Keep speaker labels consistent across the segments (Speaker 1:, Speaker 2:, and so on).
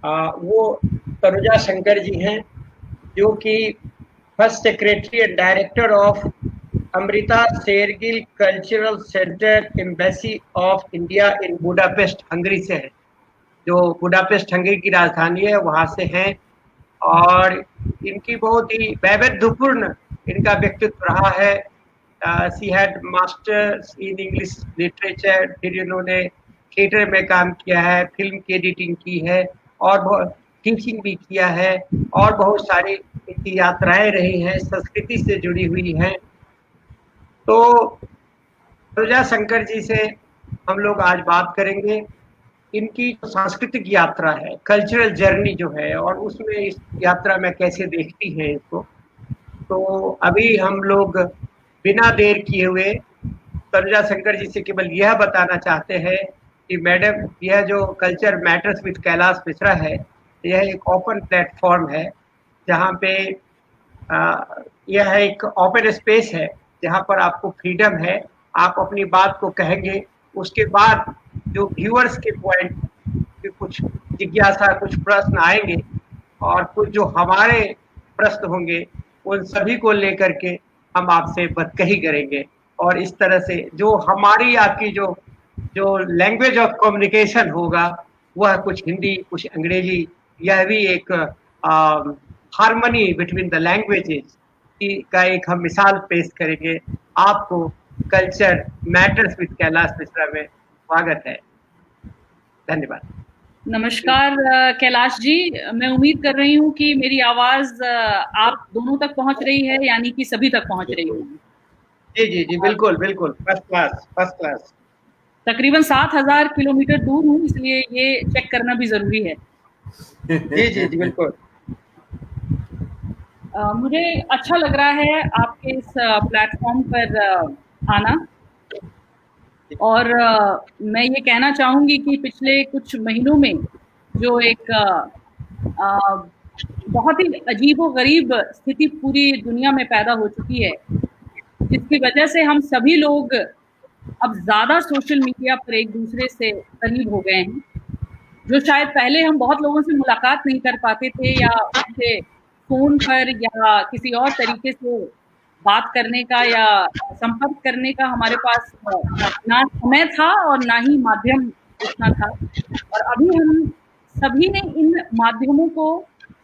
Speaker 1: वो तनुजा शंकर जी हैं, जो कि first secretary and director of Amrita Shergil cultural centre embassy of India in Budapest Hungary से है, जो बुडापेस्ट हंगरी की राजधानी है, वहाँ से हैं। और इनकी बहुत ही वैविध्यपूर्ण इनका व्यक्तित्व रहा है। She had masters in English literature, फिर इन्होंने थिएटर में काम किया है, फिल्म की एडिटिंग की है और बहुत टीचिंग भी किया है, और बहुत सारी इनकी यात्राएं रही हैं, संस्कृति से जुड़ी हुई हैं। तो तनुजा शंकर जी से हम लोग आज बात करेंगे। इनकी जो सांस्कृतिक यात्रा है, कल्चरल जर्नी जो है, और उसमें इस यात्रा में कैसे देखती हैं इसको। तो अभी हम लोग बिना देर किए हुए तनुजा शंकर जी से केवल यह बताना चाहते हैं कि मैडम, यह जो culture matters with Kailash Mishra है, यह एक ओपन प्लेटफॉर्म है, जहाँ पे यह एक ओपन स्पेस है, जहाँ पर आपको फ्रीडम है, आप अपनी बात को कहेंगे। उसके बाद जो व्यूअर्स के पॉइंट के कुछ जिज्ञासा, कुछ प्रश्न आएंगे, और कुछ जो हमारे प्रश्न होंगे, उन सभी को लेकर के हम आपसे बतकही करेंगे। और इस तरह से जो हमारी आपकी जो जो लैंग्वेज ऑफ कम्युनिकेशन होगा, वह कुछ हिंदी, कुछ अंग्रेजी, यह भी एक हार्मनी बिटवीन द लैंग्वेजेस का एक हम मिसाल पेश करेंगे। आपको culture matters with Kailash Mishra में स्वागत है। धन्यवाद।
Speaker 2: नमस्कार कैलाश जी, मैं उम्मीद कर रही हूँ कि मेरी आवाज आप दोनों तक पहुँच रही है, यानी कि सभी तक पहुँच रही होगी।
Speaker 1: जी जी जी, बिल्कुल बिल्कुल, फर्स्ट क्लास, फर्स्ट क्लास।
Speaker 2: तकरीबन 7,000 किलोमीटर दूर हूँ, इसलिए ये चेक करना भी जरूरी है।
Speaker 1: जी जी जी, बिल्कुल।
Speaker 2: मुझे अच्छा लग रहा है आपके इस प्लेटफॉर्म पर आना, और मैं ये कहना चाहूंगी कि पिछले कुछ महीनों में जो एक बहुत ही अजीबोगरीब स्थिति पूरी दुनिया में पैदा हो चुकी है, जिसकी वजह से हम सभी लोग अब ज्यादा सोशल मीडिया पर एक दूसरे से करीब हो गए हैं। जो शायद पहले हम बहुत लोगों से मुलाकात नहीं कर पाते थे, या उनसे फोन पर या किसी और तरीके से बात करने का या संपर्क करने का हमारे पास ना समय था और ना ही माध्यम उतना था। और अभी हम सभी ने इन माध्यमों को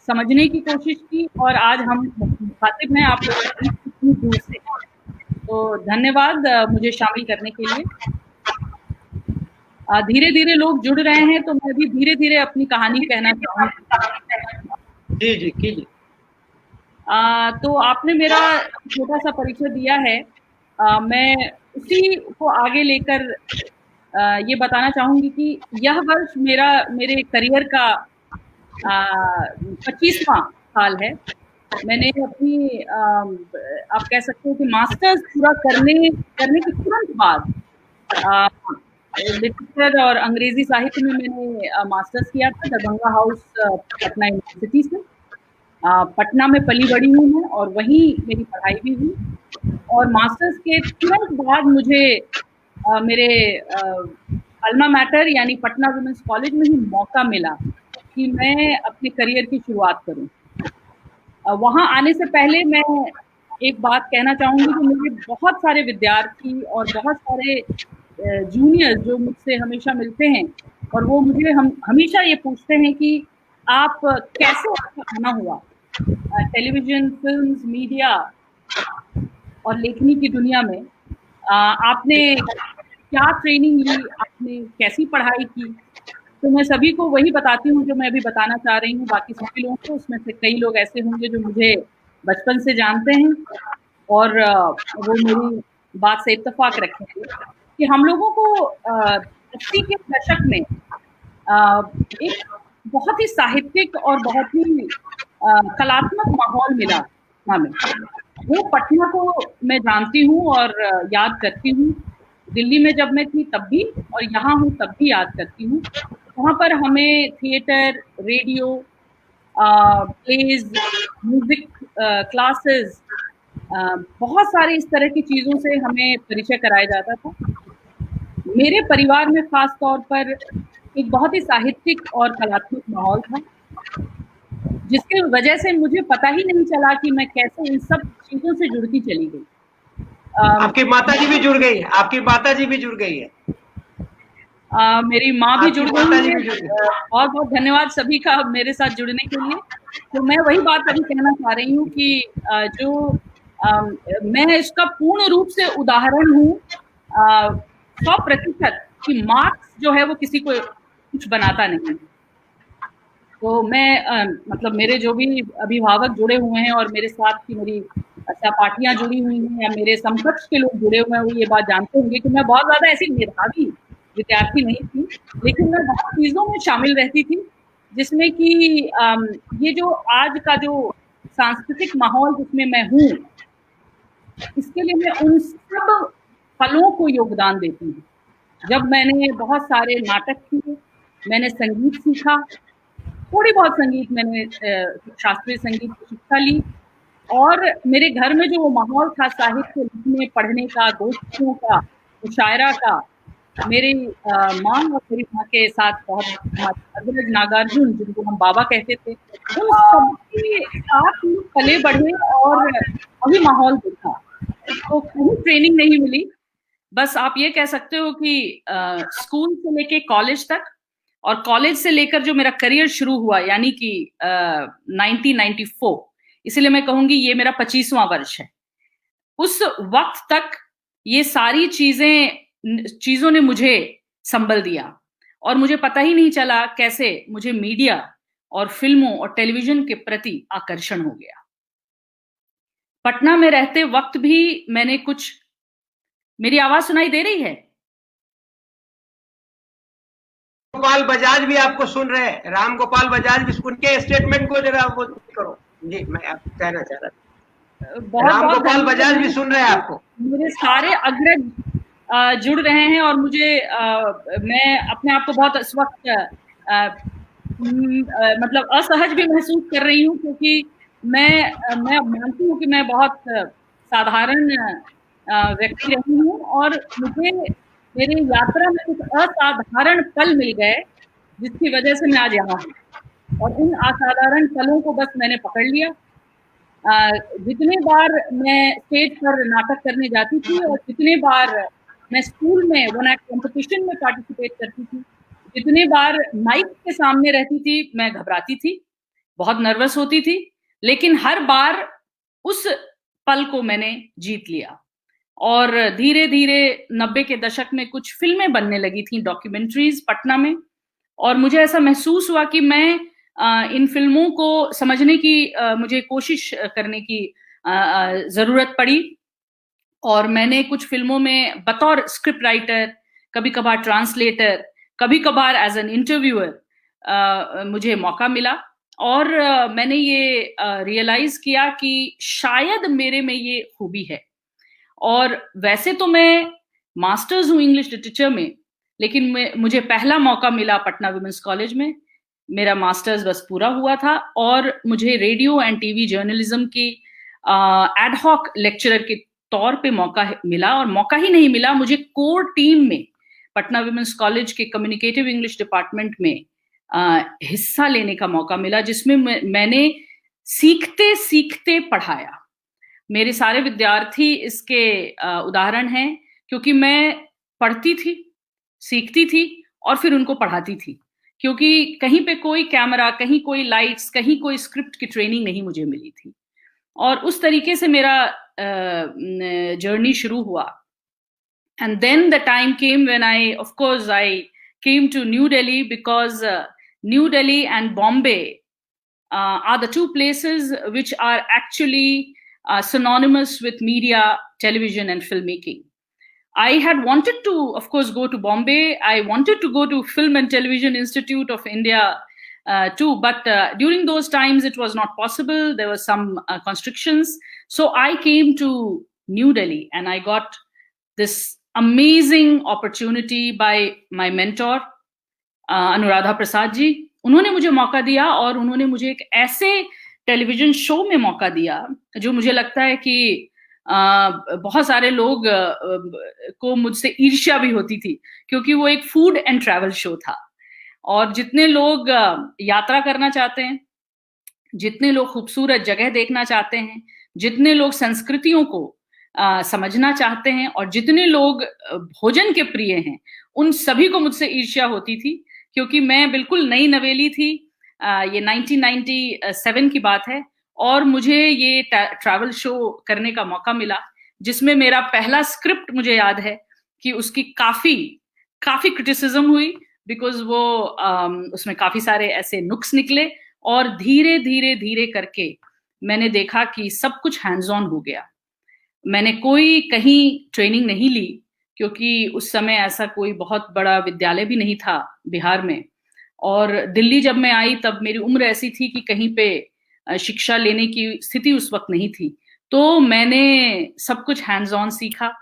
Speaker 2: समझने की कोशिश की, और आज हम मुखातिब हैं आप लोगों इतनी दूर से। तो धन्यवाद मुझे शामिल करने के लिए। धीरे धीरे लोग जुड़ रहे हैं, तो मैं भी धीरे धीरे अपनी कहानी कहना चाहूँगी।
Speaker 1: जी जी, कीजिए।
Speaker 2: तो आपने मेरा छोटा सा परिचय दिया है, मैं उसी को आगे लेकर ये बताना चाहूंगी कि यह वर्ष मेरे करियर का 25वां साल है। मैंने अपनी आप कह सकते हो कि मास्टर्स पूरा करने के तुरंत बाद लिटरेचर और अंग्रेजी साहित्य में मैंने मास्टर्स किया था दरभंगा हाउस पटना यूनिवर्सिटी से। पटना में पली बड़ी हूँ मैं, और वहीं मेरी पढ़ाई भी हुई। और मास्टर्स के तुरंत बाद मुझे मेरे अल्मा मैटर यानी पटना वुमेन्स कॉलेज में ही मौका मिला कि मैं अपने करियर की शुरुआत करूं। वहां आने से पहले मैं एक बात कहना चाहूंगी कि मेरे बहुत सारे विद्यार्थी और बहुत सारे जूनियर्स जो मुझसे हमेशा मिलते हैं, और वो मुझे हमेशा ये पूछते हैं कि आप कैसे आपका आना हुआ टेलीविजन, फिल्म्स, मीडिया और लेखनी की दुनिया में। आपने क्या ट्रेनिंग ली, आपने कैसी पढ़ाई की। तो मैं सभी को वही बताती हूँ जो मैं अभी बताना चाह रही हूँ। बाकी सभी लोगों को, उसमें से कई लोग ऐसे होंगे जो मुझे बचपन से जानते हैं और वो मेरी बात से इत्तेफाक रखेंगे कि हम लोगों को 80 के दशक में एक बहुत ही साहित्यिक और बहुत ही कलात्मक माहौल मिला हमें। वो पटना को मैं जानती हूँ और याद करती हूँ। दिल्ली में जब मैं थी तब भी, और यहाँ हूँ तब भी याद करती हूँ। वहाँ पर हमें theatre, radio, plays, music classes, बहुत सारे इस तरह की चीज़ों से हमें परिचय कराया जाता था। मेरे परिवार में खास तौर पर एक बहुत ही साहित्यिक और कलात्मक माहौल था, जिसके वजह से मुझे पता ही नहीं चला कि मैं कैसे इन सब चीजों से जुड़ती चली गई।
Speaker 1: आपकी माताजी भी जुड़ गई है, आपकी माताजी भी जुड़ गई है।
Speaker 2: मेरी माँ भी जुड़ गई है।
Speaker 1: भी
Speaker 2: बहुत बहुत धन्यवाद सभी का मेरे साथ जुड़ने के लिए। तो मैं वही बात अभी कहना चाह रही हूँ कि मैं इसका पूर्ण रूप से उदाहरण हूँ 100% कि मार्क्स जो है वो किसी को कुछ बनाता नहीं। तो मैं मतलब मेरे जो भी अभिभावक जुड़े हुए हैं और मेरे साथ की मेरी सहपाठियां जुड़ी हुई हैं या मेरे समकक्ष के लोग जुड़े हुए हैं, वो ये बात जानते होंगे कि मैं बहुत ज्यादा ऐसी मेधावी विद्यार्थी नहीं थी, लेकिन मैं बहुत चीजों में शामिल रहती थी, जिसमें कि ये जो आज का जो सांस्कृतिक माहौल जिसमें मैं हूँ, इसके लिए मैं उन सब फलों को योगदान देती हूँ। जब मैंने बहुत सारे नाटक किए, मैंने संगीत सीखा, थोड़ी बहुत संगीत मैंने शास्त्रीय संगीत की शिक्षा ली, और मेरे घर में जो वो माहौल था साहित्य लिखने पढ़ने का, दोस्तों का, मुशायरा का, मेरी माँ और मेरी माँ के साथ बहुत अग्रज नागार्जुन, जिनको हम बाबा कहते थे, उन सबके साथ पले बढ़े और वही माहौल देखा। तो कहीं ट्रेनिंग नहीं मिली, बस आप ये कह सकते हो कि स्कूल से लेके कॉलेज तक, और कॉलेज से लेकर जो मेरा करियर शुरू हुआ यानी कि 1994, इसलिए मैं कहूंगी ये मेरा 25वां वर्ष है। उस वक्त तक ये सारी चीजों ने मुझे संबल दिया, और मुझे पता ही नहीं चला कैसे मुझे मीडिया और फिल्मों और टेलीविजन के प्रति आकर्षण हो गया। पटना में रहते वक्त भी मैंने कुछ, मेरी आवाज सुनाई दे रही है?
Speaker 1: गोपाल बजाज भी आपको सुन रहे हैं, राम गोपाल बजाज भी, उनके स्टेटमेंट को जरा वो करो जी, मैं आपको कहना चाह रहा था। राम गोपाल बजाज भी सुन रहे हैं आपको।
Speaker 2: मेरे सारे अग्रज जुड़ रहे हैं, और मुझे मैं अपने आप को बहुत इस वक्त मतलब असहज भी महसूस कर रही हूँ, क्योंकि मैं मानती हूँ कि मैं बहुत साधारण व्यक्ति रही हूँ, और मुझे मेरी यात्रा में कुछ असाधारण पल मिल गए, जिसकी वजह से मैं आज यहाँ हूँ, और उन असाधारण पलों को बस मैंने पकड़ लिया। जितने बार मैं स्टेज पर नाटक करने जाती थी, और जितने बार मैं स्कूल में वन एक्ट कॉम्पिटिशन में पार्टिसिपेट करती थी, जितने बार माइक के सामने रहती थी, मैं घबराती थी, बहुत नर्वस होती थी, लेकिन हर बार उस पल को मैंने जीत लिया। और धीरे धीरे 90 के दशक में कुछ फिल्में बनने लगी थी, डॉक्यूमेंट्रीज पटना में, और मुझे ऐसा महसूस हुआ कि मैं इन फिल्मों को समझने की मुझे कोशिश करने की जरूरत पड़ी, और मैंने कुछ फिल्मों में बतौर स्क्रिप्ट राइटर, कभी कभार ट्रांसलेटर, कभी कभार एज एन इंटरव्यूअर मुझे मौका मिला, और मैंने ये रियलाइज किया कि शायद मेरे में ये खूबी है। और वैसे तो मैं मास्टर्स हूँ इंग्लिश लिटरेचर में, लेकिन मुझे पहला मौका मिला पटना वुमेन्स कॉलेज में। मेरा मास्टर्स बस पूरा हुआ था, और मुझे रेडियो एंड टीवी जर्नलिज्म की एडहॉक लेक्चरर के तौर पे मौका मिला, और मौका ही नहीं मिला, मुझे कोर टीम में पटना वुमेन्स कॉलेज के कम्युनिकेटिव इंग्लिश डिपार्टमेंट में हिस्सा लेने का मौका मिला, जिसमें मैंने सीखते सीखते पढ़ाया। मेरे सारे विद्यार्थी इसके उदाहरण हैं, क्योंकि मैं पढ़ती थी, सीखती थी, और फिर उनको पढ़ाती थी, क्योंकि कहीं पे कोई कैमरा, कहीं कोई लाइट्स, कहीं कोई स्क्रिप्ट की ट्रेनिंग नहीं मुझे मिली थी। और उस तरीके से मेरा जर्नी शुरू हुआ। And then the time came when I came to New Delhi, because New Delhi and Bombay are the two places which are actually synonymous with media, television, and filmmaking. I had wanted to, of course, go to Bombay. I wanted to go to Film and Television Institute of India too, but during those times it was not possible. There were some constrictions. So I came to New Delhi, and I got this amazing opportunity by my mentor, Anuradha Prasad ji. उन्होंने मुझे मौका दिया, और उन्होंने मुझे एक ऐसे television show में मौका दिया जो मुझे लगता है कि बहुत सारे लोग को मुझसे ईर्ष्या भी होती थी, क्योंकि वो एक फूड एंड ट्रैवल शो था। और जितने लोग यात्रा करना चाहते हैं, जितने लोग खूबसूरत जगह देखना चाहते हैं, जितने लोग संस्कृतियों को समझना चाहते हैं और जितने लोग भोजन के प्रिय हैं, उन सभी को मुझसे ईर्ष्या होती थी, क्योंकि मैं बिल्कुल नई नवेली थी। ये 1997 की बात है और मुझे ये ट्रैवल शो करने का मौका मिला, जिसमें मेरा पहला स्क्रिप्ट मुझे याद है कि उसकी काफी क्रिटिसिज्म हुई, बिकॉज वो उसमें काफी सारे ऐसे नुक्स निकले और धीरे धीरे धीरे करके मैंने देखा कि सब कुछ हैंड्स ऑन हो गया। मैंने कोई कहीं ट्रेनिंग नहीं ली, क्योंकि उस समय ऐसा कोई बहुत बड़ा विद्यालय भी नहीं था बिहार में, और दिल्ली जब मैं आई तब मेरी उम्र ऐसी थी कि कहीं पे शिक्षा लेने की स्थिति उस वक्त नहीं थी। तो मैंने सब कुछ हैंड्स ऑन सीखा,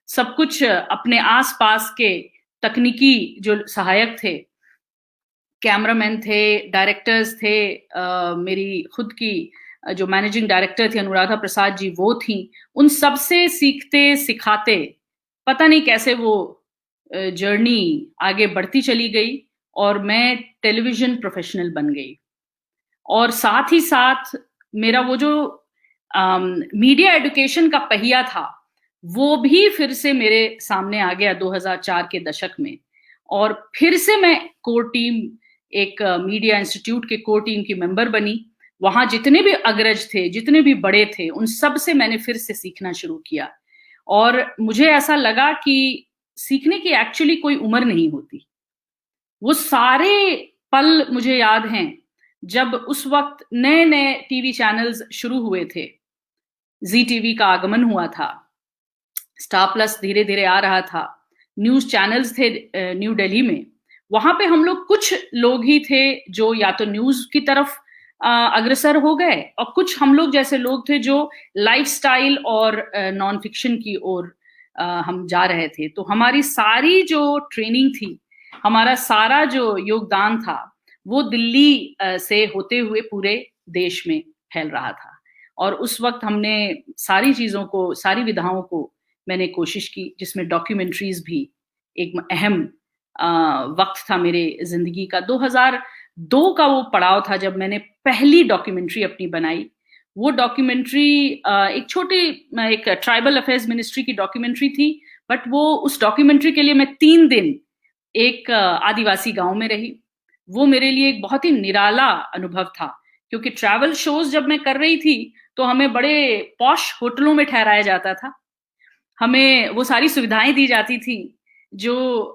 Speaker 2: सब कुछ अपने आसपास के तकनीकी जो सहायक थे, कैमरामैन थे, डायरेक्टर्स थे, मेरी खुद की जो मैनेजिंग डायरेक्टर थी अनुराधा प्रसाद जी, वो थी, उन सब से सीखते सिखाते पता नहीं कैसे वो जर्नी आगे बढ़ती चली गई और मैं टेलीविजन प्रोफेशनल बन गई। और साथ ही साथ मेरा वो जो मीडिया एजुकेशन का पहिया था, वो भी फिर से मेरे सामने आ गया 2004 के दशक में, और फिर से मैं कोर टीम, एक मीडिया इंस्टीट्यूट के कोर टीम की मेंबर बनी। वहां जितने भी अग्रज थे, जितने भी बड़े थे, उन सब से मैंने फिर से सीखना शुरू किया। और मुझे ऐसा लगा कि सीखने की एक्चुअली कोई उम्र नहीं होती। वो सारे पल मुझे याद हैं जब उस वक्त नए नए टीवी चैनल्स शुरू हुए थे, जी टीवी का आगमन हुआ था, स्टार प्लस धीरे धीरे आ रहा था, न्यूज चैनल्स थे न्यू दिल्ली में। वहां पे हम लोग कुछ लोग ही थे जो या तो न्यूज की तरफ अग्रसर हो गए, और कुछ हम लोग जैसे लोग थे जो लाइफस्टाइल और नॉन फिक्शन की ओर हम जा रहे थे। तो हमारी सारी जो ट्रेनिंग थी, हमारा सारा जो योगदान था, वो दिल्ली से होते हुए पूरे देश में फैल रहा था। और उस वक्त हमने सारी चीजों को, सारी विधाओं को मैंने कोशिश की, जिसमें डॉक्यूमेंट्रीज भी एक अहम वक्त था मेरे जिंदगी का। 2002 का वो पड़ाव था जब मैंने पहली डॉक्यूमेंट्री अपनी बनाई। वो डॉक्यूमेंट्री एक छोटी, एक ट्राइबल अफेयर्स मिनिस्ट्री की डॉक्यूमेंट्री थी, बट वो उस डॉक्यूमेंट्री के लिए मैं 3 दिन एक आदिवासी गांव में रही। वो मेरे लिए एक बहुत ही निराला अनुभव था, क्योंकि ट्रैवल शोज जब मैं कर रही थी तो हमें बड़े पॉश होटलों में ठहराया जाता था, हमें वो सारी सुविधाएं दी जाती थी जो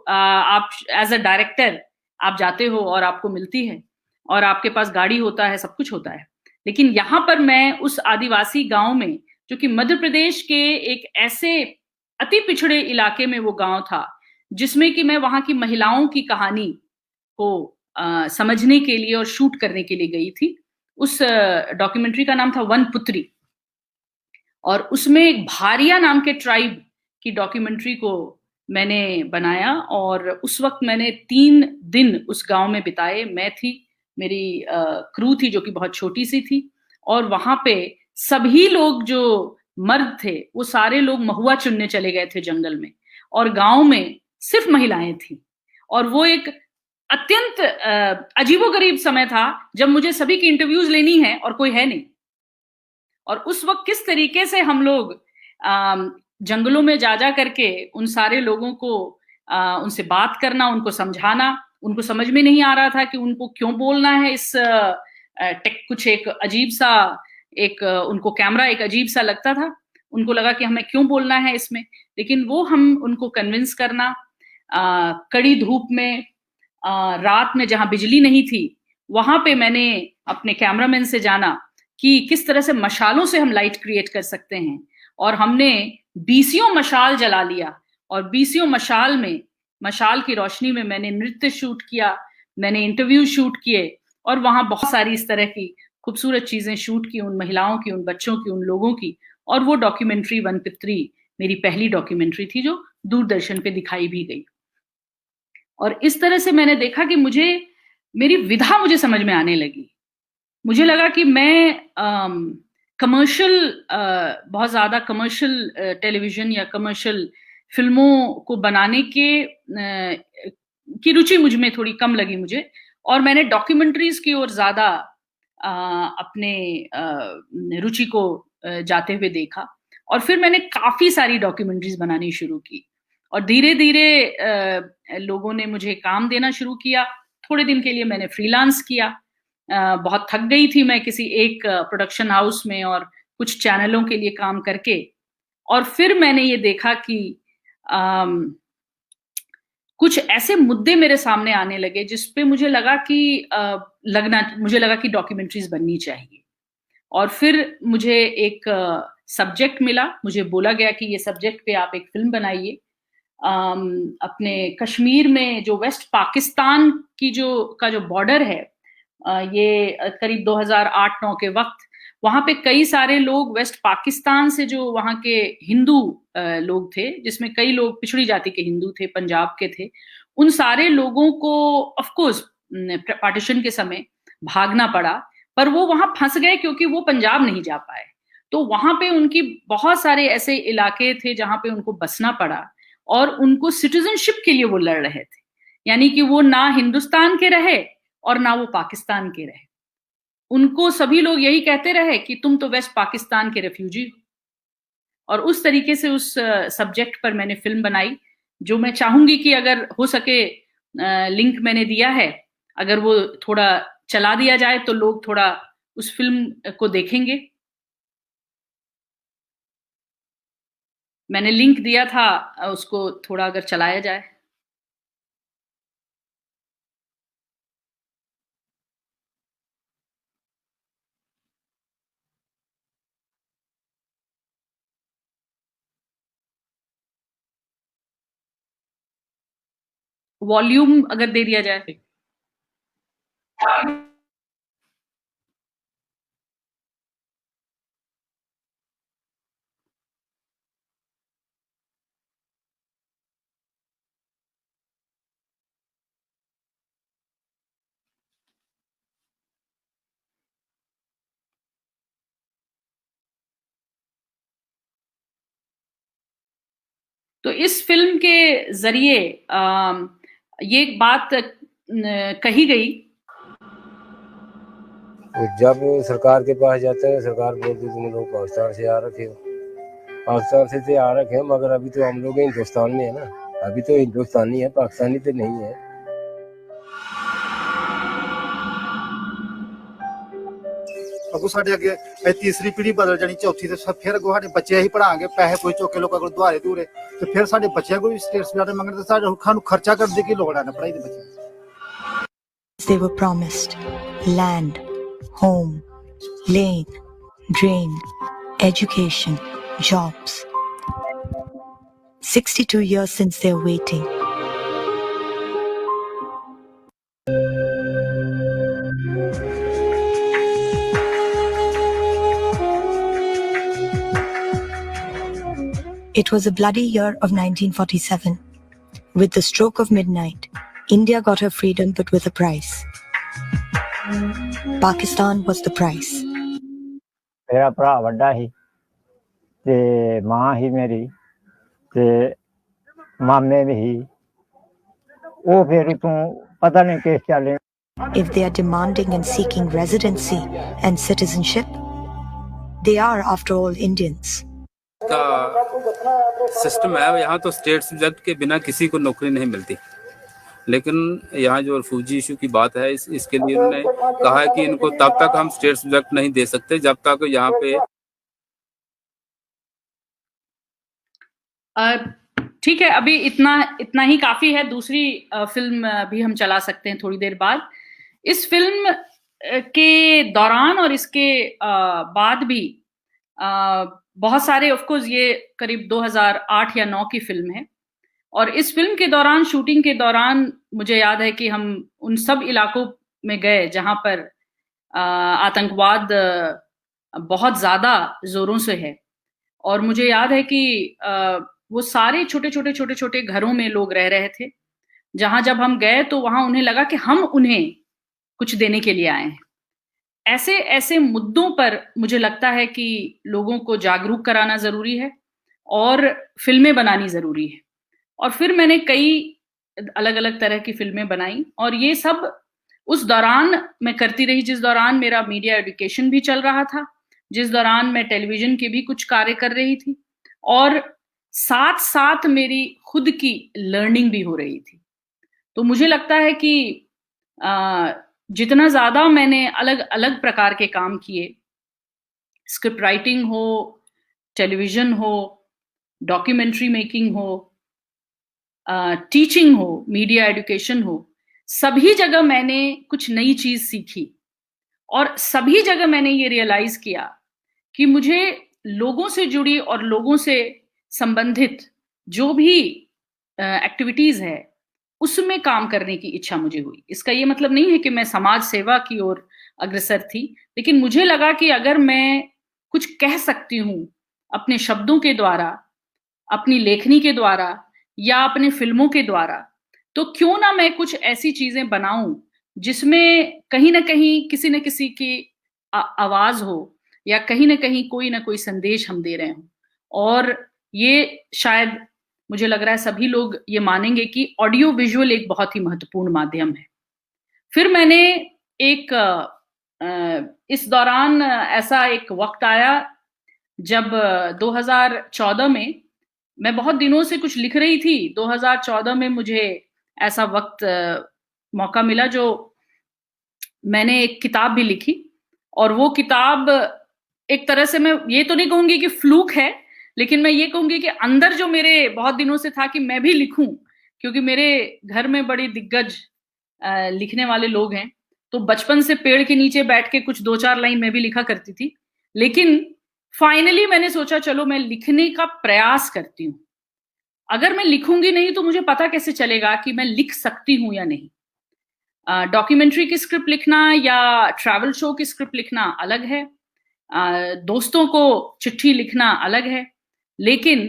Speaker 2: आप एज अ डायरेक्टर आप जाते हो और आपको मिलती है, और आपके पास गाड़ी होता है, सब कुछ होता है। लेकिन यहाँ पर मैं उस आदिवासी गांव में, जो कि मध्य प्रदेश के एक ऐसे अति पिछड़े इलाके में वो गांव था, जिसमें कि मैं वहां की महिलाओं की कहानी को समझने के लिए और शूट करने के लिए गई थी। उस डॉक्यूमेंट्री का नाम था वन पुत्री, और उसमें एक भारिया नाम के ट्राइब की डॉक्यूमेंट्री को मैंने बनाया। और उस वक्त मैंने 3 दिन उस गांव में बिताए। मैं थी, मेरी क्रू थी जो कि बहुत छोटी सी थी, और वहां पे सभी लोग जो मर्द थे वो सारे लोग महुआ चुनने चले गए थे जंगल में, और गांव में सिर्फ महिलाएं थी। और वो एक अत्यंत अजीबोगरीब समय था जब मुझे सभी की इंटरव्यूज लेनी है और कोई है नहीं। और उस वक्त किस तरीके से हम लोग जंगलों में जा करके उन सारे लोगों को उनसे बात करना, उनको समझाना, उनको समझ में नहीं आ रहा था कि उनको क्यों बोलना है इस कुछ एक अजीब सा, एक उनको कैमरा एक अजीब सा लगता था, उनको लगा कि हमें क्यों बोलना है इसमें। लेकिन वो हम उनको कन्विंस करना, कड़ी धूप में, रात में जहां बिजली नहीं थी, वहां पे मैंने अपने कैमरामैन से जाना कि किस तरह से मशालों से हम लाइट क्रिएट कर सकते हैं, और हमने 20 मशाल जला लिया, और 20 मशाल में, मशाल की रोशनी में मैंने नृत्य शूट किया, मैंने इंटरव्यू शूट किए, और वहां बहुत सारी इस तरह की खूबसूरत चीजें शूट की, उन महिलाओं की, उन बच्चों की, उन लोगों की। और वो डॉक्यूमेंट्री वन पित्री मेरी पहली डॉक्यूमेंट्री थी जो दूरदर्शन पे दिखाई भी गई। और इस तरह से मैंने देखा कि मुझे, मेरी विधा मुझे समझ में आने लगी। मुझे लगा कि मैं कमर्शियल, बहुत ज्यादा कमर्शियल टेलीविजन या कमर्शियल फिल्मों को बनाने के की रुचि मुझ में थोड़ी कम लगी मुझे, और मैंने डॉक्यूमेंट्रीज की ओर ज्यादा अपने रुचि को जाते हुए देखा। और फिर मैंने काफी सारी डॉक्यूमेंट्रीज बनानी शुरू की, और धीरे धीरे लोगों ने मुझे काम देना शुरू किया। थोड़े दिन के लिए मैंने फ्रीलांस किया। बहुत थक गई थी मैं किसी एक प्रोडक्शन हाउस में और कुछ चैनलों के लिए काम करके। और फिर मैंने ये देखा कि कुछ ऐसे मुद्दे मेरे सामने आने लगे जिस पे मुझे लगा कि डॉक्यूमेंट्रीज बननी चाहिए। और फिर मुझे एक सब्जेक्ट मिला, मुझे बोला गया कि ये सब्जेक्ट पे आप एक फिल्म बनाइए। अपने कश्मीर में जो वेस्ट पाकिस्तान की जो बॉर्डर है, ये करीब 2008-9 के वक्त, वहां पे कई सारे लोग वेस्ट पाकिस्तान से, जो वहां के हिंदू लोग थे, जिसमें कई लोग पिछड़ी जाति के हिंदू थे, पंजाब के थे, उन सारे लोगों को ऑफ कोर्स पार्टीशन के समय भागना पड़ा, पर वो वहां फंस गए क्योंकि वो पंजाब नहीं जा पाए। तो वहां पे उनकी बहुत सारे ऐसे इलाके थे जहां पे उनको बसना पड़ा, और उनको सिटीजनशिप के लिए वो लड़ रहे थे। यानी कि वो ना हिंदुस्तान के रहे और ना वो पाकिस्तान के रहे। उनको सभी लोग यही कहते रहे कि तुम तो वेस्ट पाकिस्तान के रेफ्यूजी हो। और उस तरीके से उस सब्जेक्ट पर मैंने फिल्म बनाई, जो मैं चाहूंगी कि अगर हो सके, लिंक मैंने दिया है, अगर वो थोड़ा चला दिया जाए तो लोग थोड़ा उस फिल्म को देखेंगे। मैंने लिंक दिया था, उसको थोड़ा अगर चलाया जाए। वॉल्यूम अगर दे दिया जाए। तो इस फिल्म के जरिए ये एक बात कही गई।
Speaker 3: जब सरकार के पास जाते हैं, सरकार बोलती तुम लोग पाकिस्तान से आ रखे हो, पाकिस्तान से आ रखे हैं, मगर अभी तो हम लोग हिंदुस्तान में है ना, अभी तो हिंदुस्तानी है, पाकिस्तानी तो नहीं है।
Speaker 4: अगू साढ़े अगे तीसरी पीढ़ी बदल जानी, चौथी तो फिर अगू साढ़े बच्चे ही पढ़ांगे, पैसे कोई चौके लोगों को दुआरे दूरे, तो फिर साढ़े बच्चों को भी स्टेट सब्जेक्ट मंगने, तो साढ़े खर्चा करने की लोड़ है ना पढ़ाई दे बच्चे।
Speaker 5: They were promised land, home, lane, drain, education, jobs. 62 years since they're waiting. It was a bloody year of 1947. With the stroke of midnight, India got her freedom, but with a price. Pakistan was the price.
Speaker 6: मेरा भरा वड्डा ही ते मां ही मेरी ते मामे भी ही, वो फिर तू पता नहीं किस चले।
Speaker 5: If they are demanding and seeking residency and citizenship, they are after all Indians.
Speaker 7: का सिस्टम है यहाँ तो स्टेट सब्जेक्ट के बिना किसी को नौकरी नहीं मिलती, लेकिन यहाँ जो रिफ्यूजी इशू की बात है, इसके लिए उन्होंने कहा है कि इनको तब तक हम स्टेट सब्जेक्ट नहीं दे सकते जब तक यहाँ पे।
Speaker 2: ठीक है, अभी इतना ही काफी है। दूसरी फिल्म भी हम चला सकते हैं थोड़ी देर बाद। इस फिल्म के दौरान और इसके बाद भी बहुत सारे, ऑफ कोर्स ये करीब 2008 या 9 की फिल्म है, और इस फिल्म के दौरान, शूटिंग के दौरान, मुझे याद है कि हम उन सब इलाकों में गए जहां पर आतंकवाद बहुत ज्यादा जोरों से है। और मुझे याद है कि वो सारे छोटे छोटे घरों में लोग रह रहे थे, जहां जब हम गए तो वहां उन्हें लगा कि हम उन्हें कुछ देने के लिए आए हैं। ऐसे मुद्दों पर मुझे लगता है कि लोगों को जागरूक कराना जरूरी है और फिल्में बनानी जरूरी है। और फिर मैंने कई अलग अलग तरह की फिल्में बनाई, और ये सब उस दौरान मैं करती रही जिस दौरान मेरा मीडिया एजुकेशन भी चल रहा था, जिस दौरान मैं टेलीविजन के भी कुछ कार्य कर रही थी, और साथ साथ मेरी खुद की लर्निंग भी हो रही थी। तो मुझे लगता है कि जितना ज्यादा मैंने अलग अलग प्रकार के काम किए, स्क्रिप्ट राइटिंग हो, टेलीविजन हो, डॉक्यूमेंट्री मेकिंग हो, टीचिंग हो, मीडिया एजुकेशन हो, सभी जगह मैंने कुछ नई चीज सीखी, और सभी जगह मैंने ये रियलाइज किया कि मुझे लोगों से जुड़ी और लोगों से संबंधित जो भी एक्टिविटीज है उसमें काम करने की इच्छा मुझे हुई। इसका ये मतलब नहीं है कि मैं समाज सेवा की ओर अग्रसर थी, लेकिन मुझे लगा कि अगर मैं कुछ कह सकती हूँ अपने शब्दों के द्वारा, अपनी लेखनी के द्वारा या अपने फिल्मों के द्वारा, तो क्यों ना मैं कुछ ऐसी चीजें बनाऊं जिसमें कहीं ना कहीं किसी न किसी की आवाज हो, या कहीं ना कहीं कोई ना कोई संदेश हम दे रहे हों। और ये शायद मुझे लग रहा है सभी लोग ये मानेंगे कि ऑडियो विजुअल एक बहुत ही महत्वपूर्ण माध्यम है। फिर मैंने एक इस दौरान ऐसा एक वक्त आया जब 2014 में मैं बहुत दिनों से कुछ लिख रही थी। 2014 में मुझे ऐसा वक्त मौका मिला जो मैंने एक किताब भी लिखी, और वो किताब एक तरह से मैं ये तो नहीं कहूंगी कि फ्लूक है, लेकिन मैं ये कहूंगी कि अंदर जो मेरे बहुत दिनों से था कि मैं भी लिखूं, क्योंकि मेरे घर में बड़ी दिग्गज लिखने वाले लोग हैं, तो बचपन से पेड़ के नीचे बैठ के कुछ 2-4 लाइन मैं भी लिखा करती थी। लेकिन फाइनली मैंने सोचा चलो मैं लिखने का प्रयास करती हूँ। अगर मैं लिखूंगी नहीं तो मुझे पता कैसे चलेगा कि मैं लिख सकती हूँ या नहीं। डॉक्यूमेंट्री की स्क्रिप्ट लिखना या ट्रैवल शो की स्क्रिप्ट लिखना अलग है, दोस्तों को चिट्ठी लिखना अलग है, लेकिन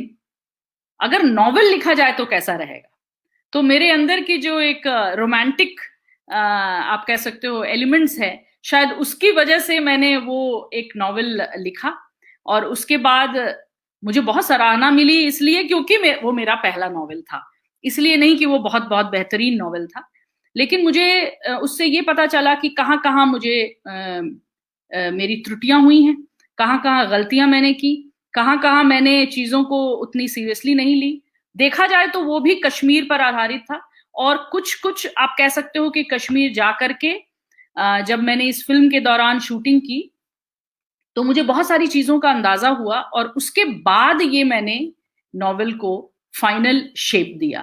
Speaker 2: अगर नॉवेल लिखा जाए तो कैसा रहेगा। तो मेरे अंदर की जो एक रोमांटिक आप कह सकते हो एलिमेंट्स है, शायद उसकी वजह से मैंने वो एक नॉवेल लिखा, और उसके बाद मुझे बहुत सराहना मिली, इसलिए क्योंकि वो मेरा पहला नॉवेल था, इसलिए नहीं कि वो बहुत बहुत बेहतरीन नॉवेल था। लेकिन मुझे उससे ये पता चला कि कहाँ कहाँ मुझे मेरी त्रुटियां हुई हैं, कहाँ कहाँ गलतियां मैंने की, कहाँ कहाँ मैंने चीजों को उतनी सीरियसली नहीं ली। देखा जाए तो वो भी कश्मीर पर आधारित था, और कुछ कुछ आप कह सकते हो कि कश्मीर जाकर के जब मैंने इस फिल्म के दौरान शूटिंग की तो मुझे बहुत सारी चीजों का अंदाजा हुआ, और उसके बाद ये मैंने नॉवेल को फाइनल शेप दिया।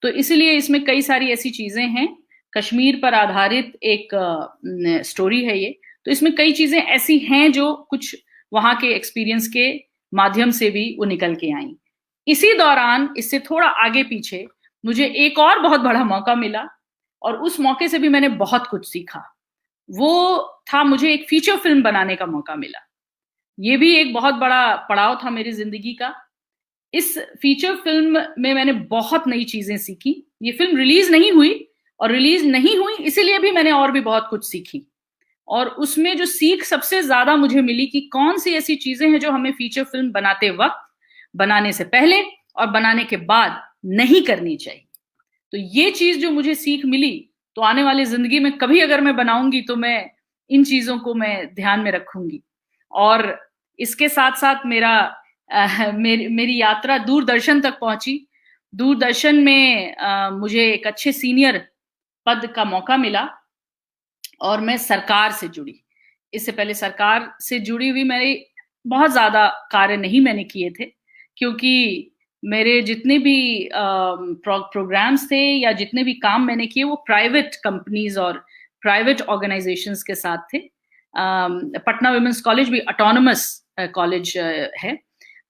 Speaker 2: तो इसलिए इसमें कई सारी ऐसी चीजें हैं, कश्मीर पर आधारित एक स्टोरी है ये, तो इसमें कई चीजें ऐसी हैं जो कुछ वहां के एक्सपीरियंस के माध्यम से भी वो निकल के आई। इसी दौरान इससे थोड़ा आगे पीछे मुझे एक और बहुत बड़ा मौका मिला, और उस मौके से भी मैंने बहुत कुछ सीखा। वो था, मुझे एक फीचर फिल्म बनाने का मौका मिला। ये भी एक बहुत बड़ा पड़ाव था मेरी जिंदगी का। इस फीचर फिल्म में मैंने बहुत नई चीजें सीखी। ये फिल्म रिलीज नहीं हुई, और रिलीज नहीं हुई इसीलिए भी मैंने और भी बहुत कुछ सीखी। और उसमें जो सीख सबसे ज्यादा मुझे मिली कि कौन सी ऐसी चीजें हैं जो हमें फीचर फिल्म बनाते वक्त, बनाने से पहले और बनाने के बाद नहीं करनी चाहिए। तो ये चीज जो मुझे सीख मिली, तो आने वाली जिंदगी में कभी अगर मैं बनाऊंगी तो मैं इन चीजों को मैं ध्यान में रखूंगी। और इसके साथ साथ मेरी यात्रा दूरदर्शन तक पहुंची। दूरदर्शन में मुझे एक अच्छे सीनियर पद का मौका मिला, और मैं सरकार से जुड़ी। इससे पहले सरकार से जुड़ी हुई मेरे बहुत ज्यादा कार्य नहीं मैंने किए थे, क्योंकि मेरे जितने भी प्रोग्राम्स थे या जितने भी काम मैंने किए वो प्राइवेट कंपनीज और प्राइवेट ऑर्गेनाइजेशंस के साथ थे। पटना वुमेन्स कॉलेज भी ऑटोनमस कॉलेज है।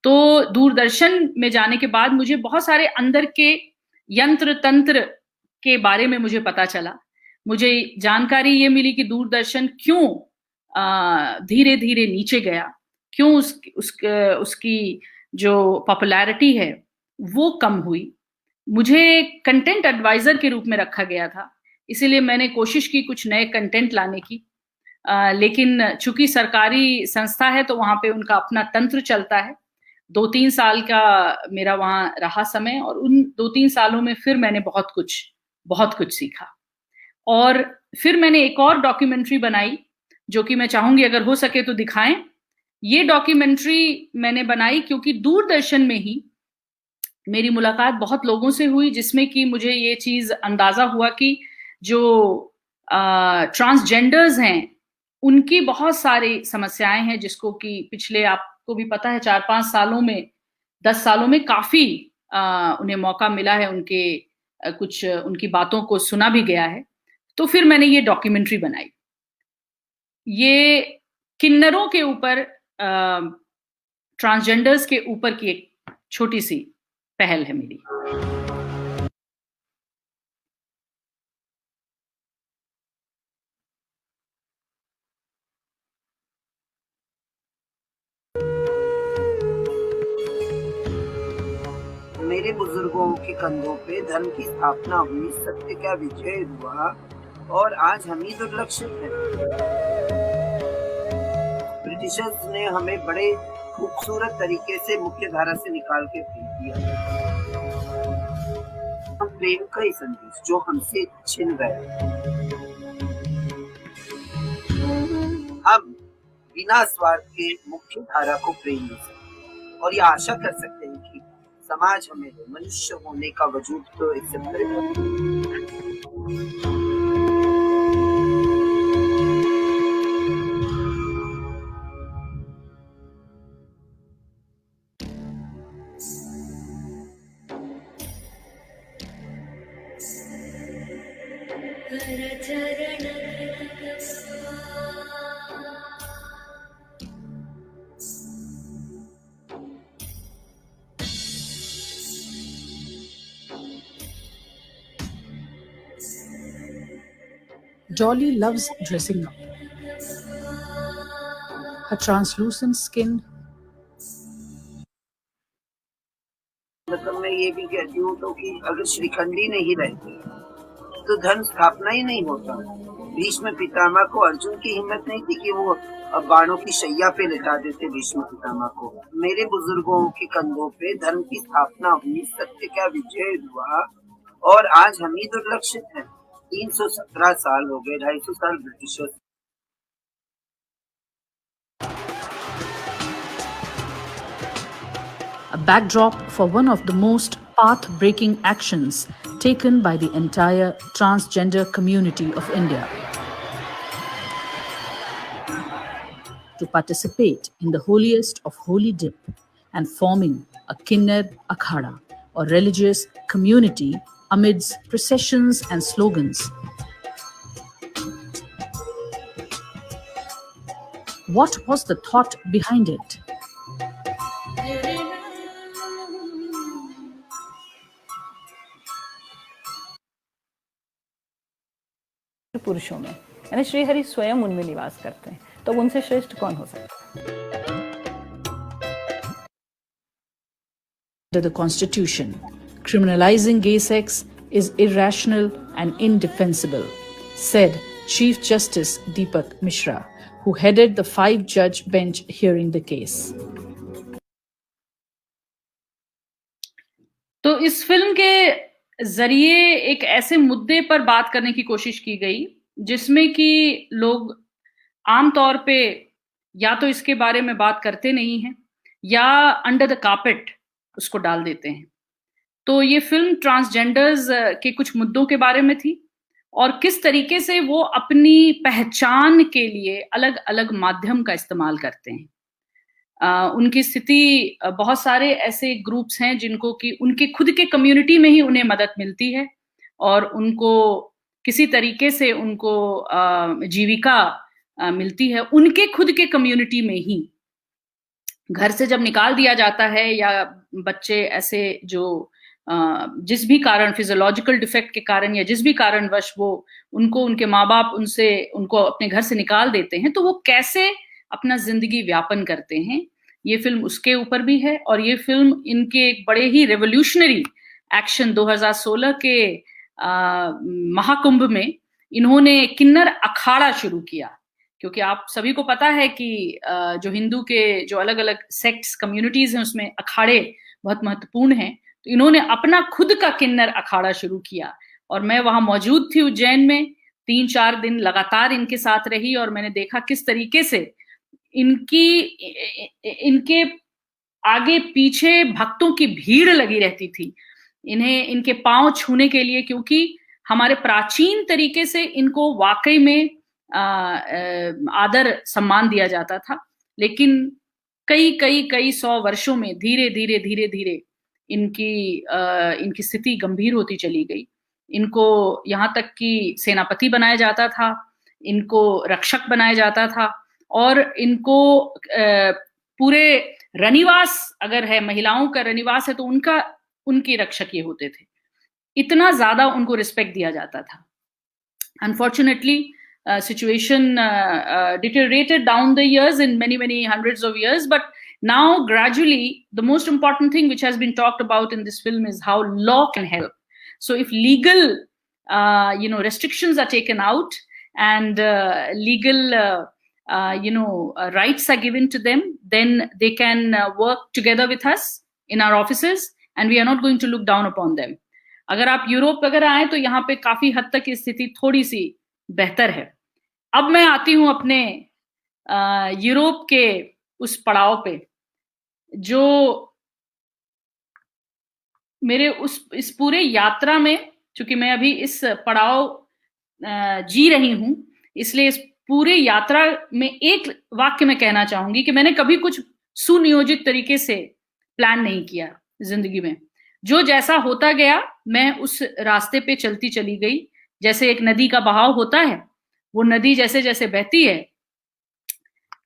Speaker 2: तो दूरदर्शन में जाने के बाद मुझे बहुत सारे अंदर के यंत्र तंत्र के बारे में मुझे पता चला। मुझे जानकारी ये मिली कि दूरदर्शन क्यों धीरे धीरे नीचे गया, क्यों उसकी जो पॉपुलैरिटी है वो कम हुई। मुझे कंटेंट एडवाइजर के रूप में रखा गया था, इसीलिए मैंने कोशिश की कुछ नए कंटेंट लाने की। लेकिन चूंकि सरकारी संस्था है तो वहां पे उनका अपना तंत्र चलता है। 2-3 साल का मेरा वहाँ रहा समय, और उन 2-3 सालों में फिर मैंने बहुत कुछ सीखा। और फिर मैंने एक और डॉक्यूमेंट्री बनाई, जो कि मैं चाहूंगी अगर हो सके तो दिखाएं। ये डॉक्यूमेंट्री मैंने बनाई क्योंकि दूरदर्शन में ही मेरी मुलाकात बहुत लोगों से हुई, जिसमें कि मुझे ये चीज अंदाजा हुआ कि जो ट्रांसजेंडर्स हैं उनकी बहुत सारी समस्याएं हैं, जिसको कि पिछले, आपको भी पता है, 4-5 सालों में, 10 सालों में काफी उन्हें मौका मिला है, कुछ उनकी बातों को सुना भी गया है। तो फिर मैंने ये डॉक्यूमेंट्री बनाई। ये किन्नरों के ऊपर, ट्रांसजेंडर्स के ऊपर की एक छोटी सी पहल है मेरी।
Speaker 8: मेरे बुजुर्गों के कंधों पे धर्म की स्थापना हुई, सत्य का विजय हुआ और आज हम ही दुर्लक्षित हैं। ब्रिटिशर्स ने हमें बड़े खूबसूरत तरीके से मुख्य धारा से निकाल के फेंक दिया। प्रेम का ही संदेश जो हमसे छिन गया, हम बिना स्वार्थ के मुख्य धारा को प्रेम दे सकते और ये आशा कर सकते हैं कि समाज हमें मनुष्य होने का वजूद तो एक्सेप्ट करेगा।
Speaker 9: Dolly loves dressing up. Her translucent skin.
Speaker 8: मतलब मैं ये भी कहती हूँ तो कि अगर श्रीखंडी नहीं रहते तो धर्म स्थापना ही नहीं होता। भीष्म पितामह को अर्जुन की हिम्मत नहीं थी कि वो बाणों की शैया पे लिटा देते भीष्म पितामह को। मेरे बुजुर्गों के कंधों पे धर्म की स्थापना हुई, सत्य का विजय हुआ और आज हम ही दुर्लक्षित हैं। 317 साल हो गए, 250 साल Britishers.
Speaker 9: A backdrop for one of the most path-breaking actions taken by the entire transgender community of India. To participate in the holiest of holy dip and forming a Kinnar Akhada or religious community amidst processions and slogans. What was the thought behind it?
Speaker 10: पुरुषों में, यानी श्रीहरि स्वयं उनमें निवास करते हैं, तो उनसे श्रेष्ठ कौन हो सकता है?
Speaker 9: Under the Constitution, criminalizing gay sex is irrational and indefensible, said Chief Justice Deepak Mishra, who headed the 5-judge bench hearing the case.
Speaker 2: तो इस फिल्म के जरिए एक ऐसे मुद्दे पर बात करने की कोशिश की गई जिसमें कि लोग आमतौर पे या तो इसके बारे में बात करते नहीं हैं या अंडर द कार्पेट उसको डाल देते हैं। तो ये फिल्म ट्रांसजेंडर्स के कुछ मुद्दों के बारे में थी और किस तरीके से वो अपनी पहचान के लिए अलग अलग माध्यम का इस्तेमाल करते हैं। उनकी स्थिति, बहुत सारे ऐसे ग्रुप्स हैं जिनको कि उनके खुद के कम्युनिटी में ही उन्हें मदद मिलती है और उनको किसी तरीके से उनको जीविका मिलती है उनके खुद के कम्युनिटी में ही। घर से जब निकाल दिया जाता है या बच्चे ऐसे जो जिस भी कारण, फिजियोलॉजिकल डिफेक्ट के कारण या जिस भी कारणवश वो उनको उनके माँ बाप उनको अपने घर से निकाल देते हैं, तो वो कैसे अपना जिंदगी व्यापन करते हैं, ये फिल्म उसके ऊपर भी है। और ये फिल्म इनके एक बड़े ही रेवोल्यूशनरी एक्शन 2016 के महाकुंभ में इन्होंने किन्नर अखाड़ा शुरू किया क्योंकि आप सभी को पता है कि जो हिंदू के जो अलग अलग सेक्ट्स कम्युनिटीज हैं उसमें अखाड़े बहुत महत्वपूर्ण हैं। तो इन्होंने अपना खुद का किन्नर अखाड़ा शुरू किया और मैं वहां मौजूद थी उज्जैन में, 3-4 दिन लगातार इनके साथ रही और मैंने देखा किस तरीके से इनके आगे पीछे भक्तों की भीड़ लगी रहती थी इन्हें इनके पांव छूने के लिए, क्योंकि हमारे प्राचीन तरीके से इनको वाकई में आदर सम्मान दिया जाता था। लेकिन कई 100 वर्षों में धीरे धीरे इनकी स्थिति गंभीर होती चली गई। इनको यहाँ तक कि सेनापति बनाया जाता था, इनको रक्षक बनाया जाता था और इनको पूरे रनिवास अगर है, महिलाओं का रनिवास है तो उनके रक्षक ये होते थे। इतना ज्यादा उनको रिस्पेक्ट दिया जाता था। Unfortunately situation deteriorated down the years in many hundreds of years, but now gradually the most important thing which has been talked about in this film is how law can help. So if legal restrictions are taken out and legal rights are given to them, then they can work together with us in our offices and we are not going to look down upon them. अगर आप Europe वगैरह आए तो यहाँ पे काफी हद तक स्थिति थोड़ी सी बेहतर है। अब मैं आती हूं अपने यूरोप के उस पड़ाव पे जो मेरे इस पूरे यात्रा में, चूंकि मैं अभी इस पड़ाव जी रही हूं, इसलिए इस पूरे यात्रा में एक वाक्य में कहना चाहूंगी कि मैंने कभी कुछ सुनियोजित तरीके से प्लान नहीं किया जिंदगी में। जो जैसा होता गया मैं उस रास्ते पे चलती चली गई। जैसे एक नदी का बहाव होता है, वो नदी जैसे जैसे बहती है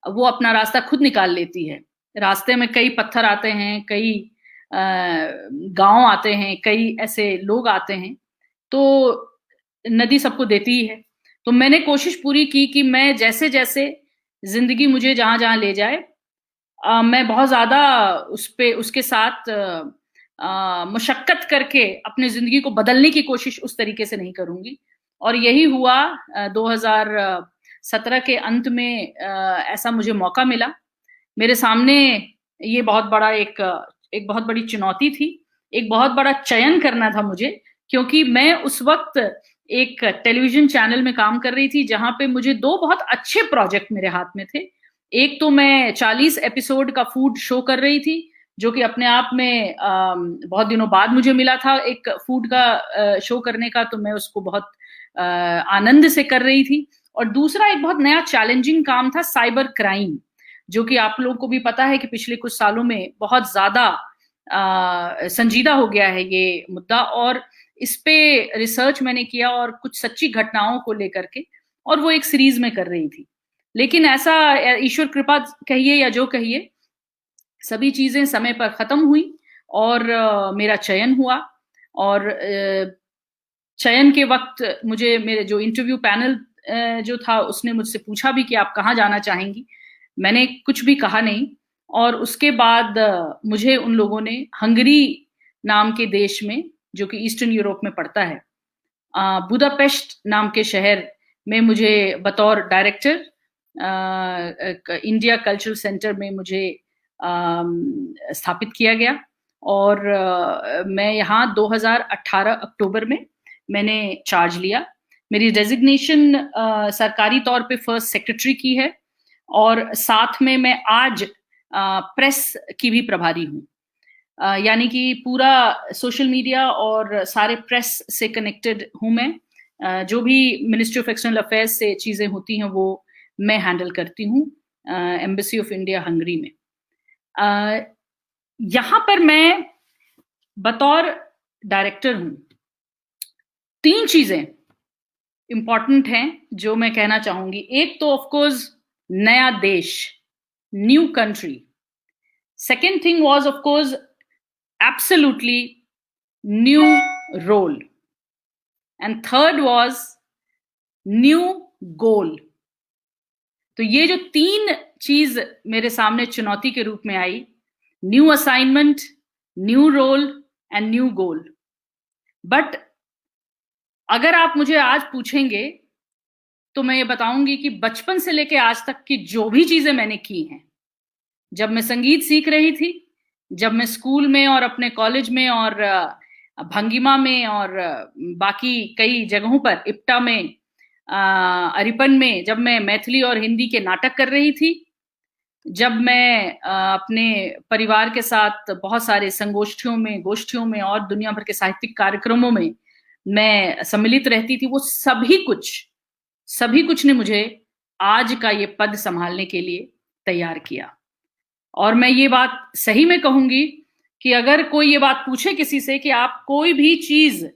Speaker 2: वो अपना रास्ता खुद निकाल लेती है। रास्ते में कई पत्थर आते हैं, कई गांव आते हैं, कई ऐसे लोग आते हैं, तो नदी सबको देती ही है। तो मैंने कोशिश पूरी की कि मैं जैसे जैसे जिंदगी मुझे जहां जहां ले जाए मैं बहुत ज्यादा उसके साथ मुशक्कत करके अपनी जिंदगी को बदलने की कोशिश उस तरीके से नहीं करूंगी। और यही हुआ 2017 के अंत में ऐसा मुझे मौका मिला। मेरे सामने ये बहुत बड़ा एक बहुत बड़ी चुनौती थी, एक बहुत बड़ा चयन करना था मुझे, क्योंकि मैं उस वक्त एक टेलीविजन चैनल में काम कर रही थी जहां पे मुझे 2 बहुत अच्छे प्रोजेक्ट मेरे हाथ में थे। एक तो मैं 40 एपिसोड का फूड शो कर रही थी, जो कि अपने आप में बहुत दिनों बाद मुझे मिला था एक फूड का शो करने का, तो मैं उसको बहुत आनंद से कर रही थी। और दूसरा एक बहुत नया चैलेंजिंग काम था साइबर क्राइम, जो कि आप लोगों को भी पता है कि पिछले कुछ सालों में बहुत ज्यादा संजीदा हो गया है ये मुद्दा। और इस पे रिसर्च मैंने किया और कुछ सच्ची घटनाओं को लेकर के, और वो एक सीरीज में कर रही थी। लेकिन ऐसा ईश्वर कृपा कहिए या जो कहिए, सभी चीजें समय पर खत्म हुई और मेरा चयन हुआ। और चयन के वक्त मुझे मेरे जो इंटरव्यू पैनल जो था उसने मुझसे पूछा भी कि आप कहाँ जाना चाहेंगी। मैंने कुछ भी कहा नहीं। और उसके बाद मुझे उन लोगों ने हंगरी नाम के देश में, जो कि ईस्टर्न यूरोप में पड़ता है, बुदापेस्ट नाम के शहर में मुझे बतौर डायरेक्टर इंडिया कल्चरल सेंटर में मुझे स्थापित किया गया। और मैं यहाँ 2018 अक्टूबर में मैंने चार्ज लिया। मेरी डेजिग्नेशन सरकारी तौर पे फर्स्ट सेक्रेटरी की है और साथ में मैं आज प्रेस की भी प्रभारी हूँ। यानी कि पूरा सोशल मीडिया और सारे प्रेस से कनेक्टेड हूँ मैं। जो भी मिनिस्ट्री ऑफ एक्सटर्नल अफेयर्स से चीजें होती हैं वो मैं हैंडल करती हूँ एम्बेसी ऑफ इंडिया हंगरी में। यहाँ पर मैं बतौर डायरेक्टर हूँ। 3 चीजें इंपॉर्टेंट हैं जो मैं कहना चाहूंगी। एक तो ऑफ कोर्स नया देश, new country. Second thing was of course absolutely new role, and third was new goal. तो ये जो 3 चीज मेरे सामने चुनौती के रूप में आई, new assignment, new role and new goal. But अगर आप मुझे आज पूछेंगे तो मैं ये बताऊंगी कि बचपन से लेके आज तक की जो भी चीजें मैंने की हैं, जब मैं संगीत सीख रही थी, जब मैं स्कूल में और अपने कॉलेज में और भंगिमा में और बाकी कई जगहों पर, इप्टा में, अरिपन में, जब मैं मैथिली और हिंदी के नाटक कर रही थी, जब मैं अपने परिवार के साथ बहुत सारे संगोष्ठियों में, गोष्ठियों में और दुनिया भर के साहित्यिक कार्यक्रमों में मैं सम्मिलित रहती थी, वो सभी कुछ ने मुझे आज का ये पद संभालने के लिए तैयार किया। और मैं ये बात सही में कहूंगी कि अगर कोई ये बात पूछे किसी से कि आप कोई भी चीज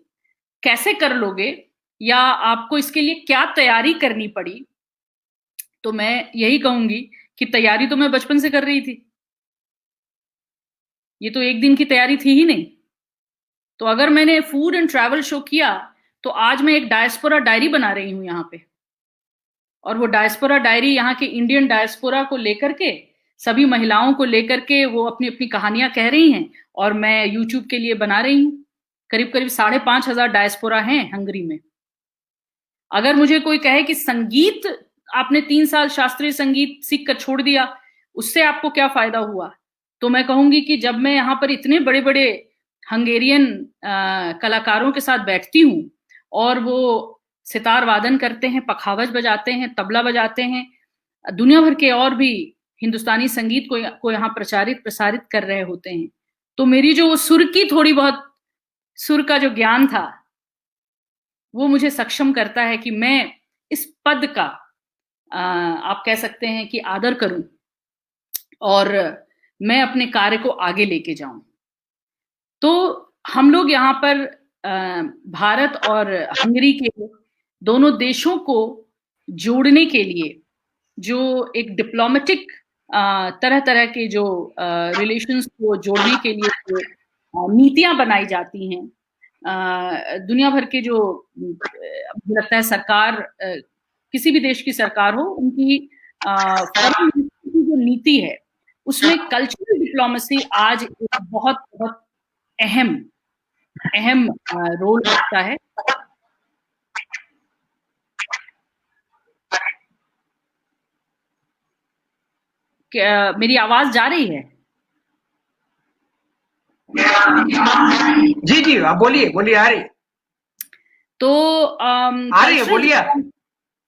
Speaker 2: कैसे कर लोगे या आपको इसके लिए क्या तैयारी करनी पड़ी, तो मैं यही कहूंगी कि तैयारी तो मैं बचपन से कर रही थी। ये तो एक दिन की तैयारी थी ही नहीं। तो अगर मैंने फूड एंड ट्रैवल शो किया तो आज मैं एक डायस्पोरा डायरी बना रही हूं यहाँ पे, और वो डायस्पोरा डायरी यहाँ के इंडियन डायस्पोरा को लेकर के, सभी महिलाओं को लेकर के वो अपनी अपनी कहानियां कह रही हैं, और मैं यूट्यूब के लिए बना रही हूँ। करीब 5,500 डायस्पोरा हैं हंगरी में। अगर मुझे कोई कहे कि संगीत, आपने 3 साल शास्त्रीय संगीत सीख कर छोड़ दिया, उससे आपको क्या फायदा हुआ, तो मैं कहूंगी कि जब मैं यहाँ पर इतने बड़े बड़े हंगेरियन कलाकारों के साथ बैठती हूँ और वो सितार वादन करते हैं, पखावज बजाते हैं, तबला बजाते हैं, दुनिया भर के और भी हिंदुस्तानी संगीत को यहाँ प्रसारित कर रहे होते हैं, तो मेरी जो सुर की थोड़ी बहुत, सुर का जो ज्ञान था, वो मुझे सक्षम करता है कि मैं इस पद का आप कह सकते हैं कि आदर करूं और मैं अपने कार्य को आगे लेके जाऊं। तो हम लोग यहाँ पर भारत और हंगरी के दोनों देशों को जोड़ने के लिए जो एक डिप्लोमेटिक तरह तरह के जो रिलेशंस को जोड़ने के लिए जो नीतियां बनाई जाती हैं, दुनिया भर के जो मुझे लगता है सरकार, किसी भी देश की सरकार हो, उनकी फॉरेन की जो नीति है उसमें कल्चरल डिप्लोमेसी आज एक बहुत बहुत अहम रोल रखता है। क्या मेरी आवाज जा रही है?
Speaker 1: जी जी, आप बोलिए आ रही।
Speaker 2: तो
Speaker 1: आ रही है, बोलिए।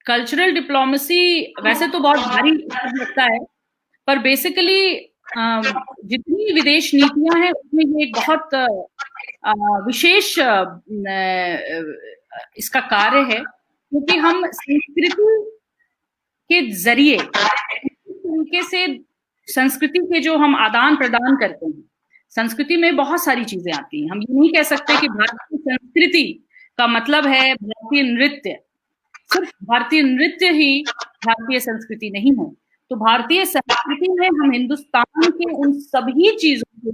Speaker 2: कल्चरल डिप्लोमेसी वैसे तो बहुत भारी लगता है, पर बेसिकली जितनी विदेश नीतियां हैं उसमें ये एक बहुत विशेष इसका कार्य है, क्योंकि हम संस्कृति के जरिए तरीके से संस्कृति के जो हम आदान प्रदान करते हैं, संस्कृति में बहुत सारी चीजें आती हैं। हम ये नहीं कह सकते कि भारतीय संस्कृति का मतलब है भारतीय नृत्य, सिर्फ भारतीय नृत्य ही भारतीय संस्कृति नहीं है। तो भारतीय संस्कृति में हम हिंदुस्तान के उन सभी चीजों को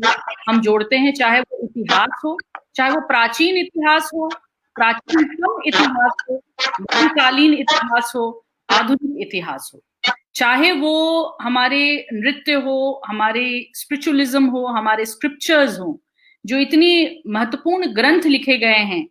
Speaker 2: हम जोड़ते हैं, चाहे वो इतिहास हो, चाहे वो प्राचीन इतिहास हो, प्राचीनतम इतिहास हो, मध्यकालीन इतिहास हो, आधुनिक इतिहास हो, चाहे वो हमारे नृत्य हो, हमारे स्पिरिचुअलिज्म हो, हमारे स्क्रिप्चर्स हो, जो इतनी महत्वपूर्ण ग्रंथ लिखे गए हैं,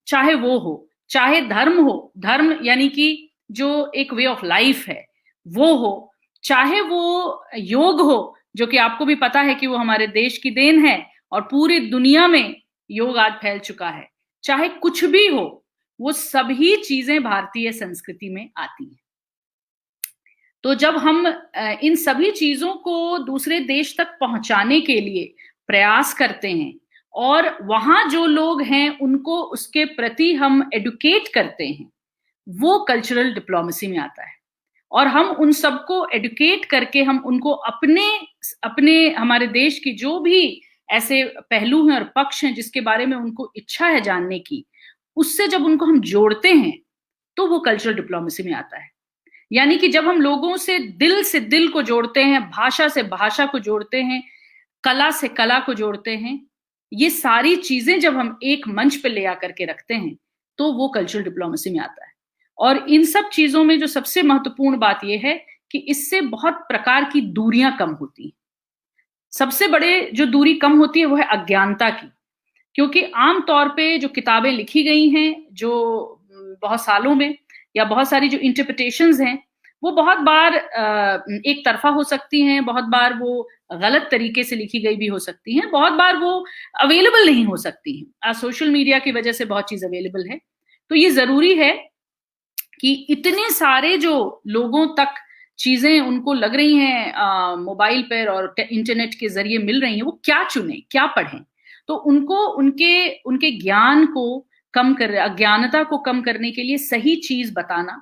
Speaker 2: चाहे वो हो, चाहे धर्म हो, धर्म यानी कि जो एक वे ऑफ लाइफ है वो हो, चाहे वो योग हो, जो कि आपको भी पता है कि वो हमारे देश की देन है और पूरी दुनिया में योग आज फैल चुका है, चाहे कुछ भी हो, वो सभी चीजें भारतीय संस्कृति में आती हैं। तो जब हम इन सभी चीजों को दूसरे देश तक पहुंचाने के लिए प्रयास करते हैं और वहां जो लोग हैं उनको उसके प्रति हम एडुकेट करते हैं, वो कल्चरल डिप्लोमेसी में आता है। और हम उन सबको एडुकेट करके हम उनको अपने हमारे देश की जो भी ऐसे पहलू हैं और पक्ष हैं जिसके बारे में उनको इच्छा है जानने की, उससे जब उनको हम जोड़ते हैं तो वो कल्चरल डिप्लोमेसी में आता है। यानी कि जब हम लोगों से दिल को जोड़ते हैं, भाषा से भाषा को जोड़ते हैं, कला से कला को जोड़ते हैं, ये सारी चीजें जब हम एक मंच पे ले आकर के रखते हैं तो वो कल्चरल डिप्लोमेसी में आता है। और इन सब चीजों में जो सबसे महत्वपूर्ण बात यह है कि इससे बहुत प्रकार की दूरियां कम होती हैं। सबसे बड़े जो दूरी कम होती है वो है अज्ञानता की, क्योंकि आमतौर पे जो किताबें लिखी गई हैं जो बहुत सालों में, या बहुत सारी जो इंटरप्रिटेशंस हैं वो बहुत बार एक तरफा हो सकती हैं, बहुत बार वो गलत तरीके से लिखी गई भी हो सकती हैं, बहुत बार वो अवेलेबल नहीं हो सकती हैं। आज सोशल मीडिया की वजह से बहुत चीज अवेलेबल है, तो ये जरूरी है कि इतने सारे जो लोगों तक चीजें उनको लग रही हैं मोबाइल पर और इंटरनेट के जरिए मिल रही हैं, वो क्या चुने, क्या पढ़ें। तो उनको उनके ज्ञान को कम कर, अज्ञानता को कम करने के लिए सही चीज बताना।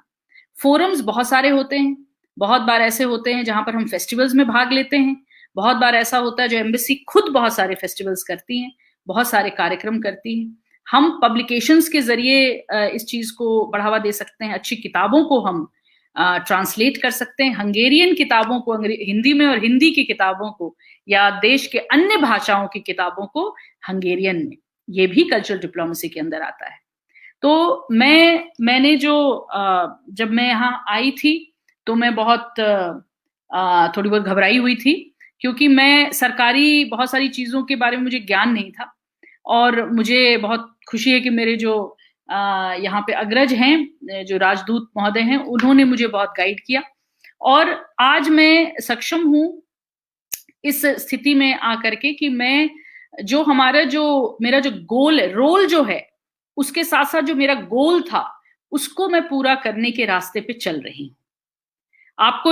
Speaker 2: फोरम्स बहुत सारे होते हैं, बहुत बार ऐसे होते हैं जहां पर हम फेस्टिवल्स में भाग लेते हैं, बहुत बार ऐसा होता है जो एम्बेसी खुद बहुत सारे फेस्टिवल्स करती हैं, बहुत सारे कार्यक्रम करती हैं। हम पब्लिकेशंस के जरिए इस चीज को बढ़ावा दे सकते हैं, अच्छी किताबों को हम ट्रांसलेट कर सकते हैं, हंगेरियन किताबों को हिंदी में और हिंदी की किताबों को या देश के अन्य भाषाओं की किताबों को हंगेरियन में, ये भी कल्चरल डिप्लोमेसी के अंदर आता है। तो मैंने जो जब मैं यहाँ आई थी तो मैं बहुत थोड़ी बहुत घबराई हुई थी, क्योंकि मैं सरकारी बहुत सारी चीजों के बारे में मुझे ज्ञान नहीं था, और मुझे बहुत खुशी है कि मेरे जो यहाँ पे अग्रज हैं, जो राजदूत महोदय हैं, उन्होंने मुझे बहुत गाइड किया, और आज मैं सक्षम हूँ इस स्थिति में आकर के कि मैं जो मेरा जो गोल रोल जो है उसके साथ साथ जो मेरा गोल था उसको मैं पूरा करने के रास्ते पे चल रही हूँ। आप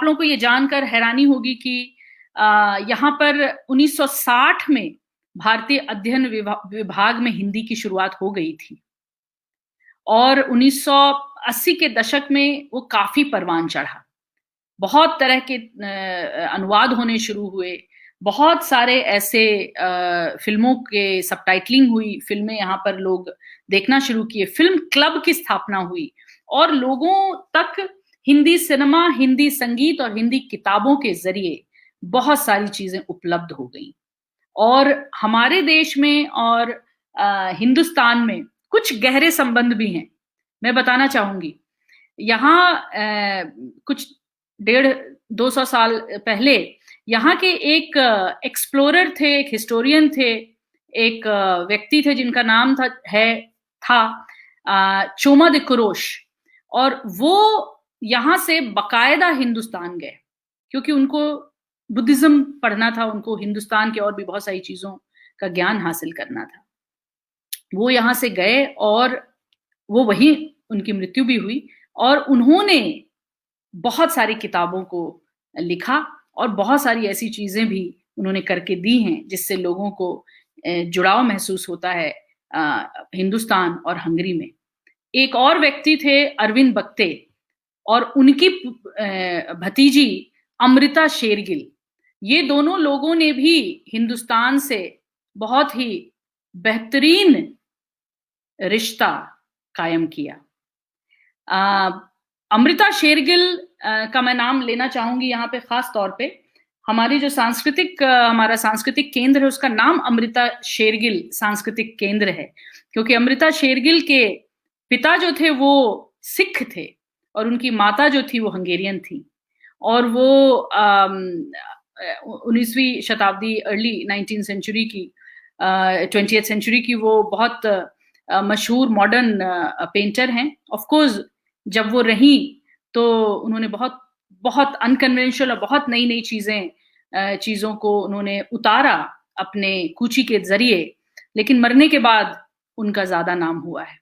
Speaker 2: लोगों को ये जानकर हैरानी होगी कि यहाँ पर 1960 में भारतीय अध्ययन विभाग में हिंदी की शुरुआत हो गई थी, और 1980 के दशक में वो काफी परवान चढ़ा, बहुत तरह के अनुवाद होने शुरू हुए, बहुत सारे ऐसे फिल्मों के सबटाइटलिंग हुई, फिल्में यहाँ पर लोग देखना शुरू किए, फिल्म क्लब की स्थापना हुई, और लोगों तक हिंदी सिनेमा, हिंदी संगीत और हिंदी किताबों के जरिए बहुत सारी चीजें उपलब्ध हो गई। और हमारे देश में और हिंदुस्तान में कुछ गहरे संबंध भी हैं। मैं बताना चाहूंगी, यहाँ कुछ 150-200 साल पहले यहाँ के एक एक्सप्लोरर थे, एक हिस्टोरियन थे, एक व्यक्ति थे जिनका नाम था चोमा दे कुरोश, और वो यहाँ से बकायदा हिंदुस्तान गए, क्योंकि उनको बुद्धिज्म पढ़ना था, उनको हिंदुस्तान के और भी बहुत सारी चीजों का ज्ञान हासिल करना था। वो यहाँ से गए और वो वहीं उनकी मृत्यु भी हुई, और उन्होंने बहुत सारी किताबों को लिखा और बहुत सारी ऐसी चीजें भी उन्होंने करके दी हैं जिससे लोगों को जुड़ाव महसूस होता है हिंदुस्तान और हंगरी में। एक और व्यक्ति थे अरविंद बक्ते, और उनकी भतीजी अमृता शेरगिल, ये दोनों लोगों ने भी हिंदुस्तान से बहुत ही बेहतरीन रिश्ता कायम किया। अमृता शेरगिल का मैं नाम लेना चाहूंगी यहाँ पे खास तौर पे। हमारी जो हमारा सांस्कृतिक केंद्र है उसका नाम अमृता शेरगिल सांस्कृतिक केंद्र है, क्योंकि अमृता शेरगिल के पिता जो थे वो सिख थे और उनकी माता जो थी वो हंगेरियन थी, और वो 19वीं शताब्दी अर्ली 19th सेंचुरी की 20th सेंचुरी की वो बहुत मशहूर मॉडर्न पेंटर हैं। ऑफ कोर्स जब वो रही तो उन्होंने बहुत बहुत अनकन्वेंशनल और बहुत नई नई चीजों को उन्होंने उतारा अपने कूची के जरिए, लेकिन मरने के बाद उनका ज्यादा नाम हुआ है।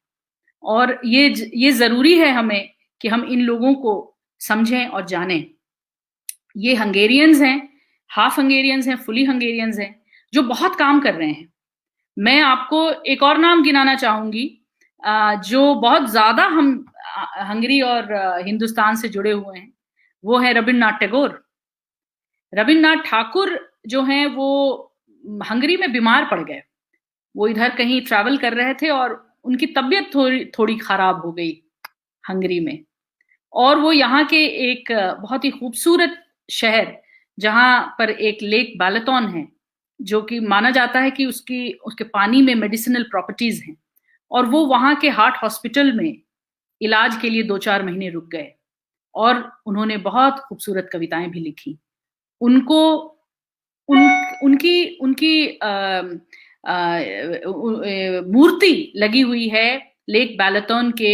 Speaker 2: और ये जरूरी है हमें कि हम इन लोगों को समझें और जानें। ये हंगेरियंस हैं, हाफ हंगेरियंस हैं, फुली हंगेरियंस हैं, जो बहुत काम कर रहे हैं। मैं आपको एक और नाम गिनाना चाहूंगी जो बहुत ज्यादा हम हंगरी और हिंदुस्तान से जुड़े हुए हैं, वो है रविन्द्रनाथ टैगोर। रविन्द्रनाथ ठाकुर जो हैं वो हंगरी में बीमार पड़ गए, वो इधर कहीं ट्रैवल कर रहे थे और उनकी तबीयत थोड़ी खराब हो गई हंगरी में, और वो यहाँ के एक बहुत ही खूबसूरत शहर जहाँ पर एक लेक बैलेटोन है, जो कि माना जाता है कि उसके पानी में मेडिसिनल प्रॉपर्टीज हैं, और वो वहाँ के हार्ट हॉस्पिटल में इलाज के लिए 2-4 महीने रुक गए, और उन्होंने बहुत खूबसूरत कविताएं भी लिखी। उनकी मूर्ति लगी हुई है लेक बैलेटोन के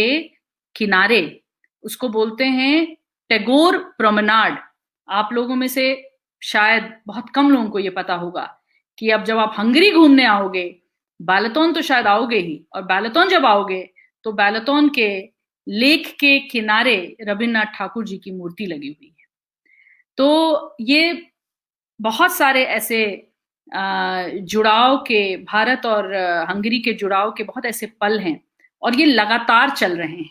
Speaker 2: किनारे
Speaker 9: उसको बोलते हैं टैगोर प्रोमेनाड। आप लोगों में से शायद बहुत कम लोगों को ये पता होगा कि अब जब आप हंगरी घूमने आओगे, बैलेटोन तो शायद आओगे ही, और बैलेटोन जब आओगे तो बैलेटोन के लेक के किनारे रविन्द्रनाथ ठाकुर जी की मूर्ति लगी हुई है। तो ये बहुत सारे ऐसे जुड़ाव के, भारत और हंगरी के जुड़ाव के बहुत ऐसे पल हैं, और ये लगातार चल रहे हैं।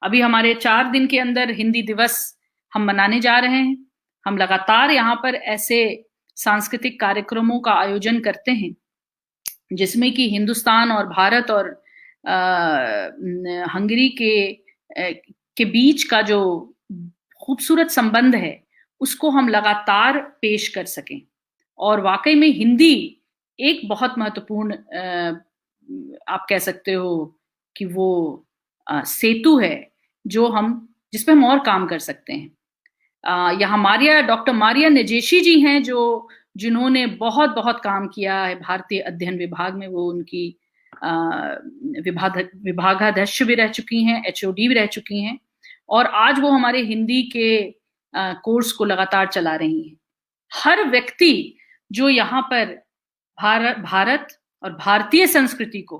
Speaker 9: अभी हमारे 4 दिन के अंदर हिंदी दिवस हम मनाने जा रहे हैं। हम लगातार यहाँ पर ऐसे सांस्कृतिक कार्यक्रमों का आयोजन करते हैं जिसमें कि हिंदुस्तान और भारत और हंगरी के बीच का जो खूबसूरत संबंध है उसको हम लगातार पेश कर सकें। और वाकई में हिंदी एक बहुत महत्वपूर्ण, आप कह सकते हो कि वो सेतु है जिस पे हम और काम कर सकते हैं। यहाँ डॉक्टर मारिया नजेशी जी हैं जिन्होंने बहुत बहुत काम किया है भारतीय अध्ययन विभाग में। वो उनकी विभागाध्यक्ष भी रह चुकी हैं, HOD भी रह चुकी हैं, और आज वो हमारे हिंदी के कोर्स को लगातार चला रही हैं। हर व्यक्ति जो यहाँ पर भारत और भारतीय संस्कृति को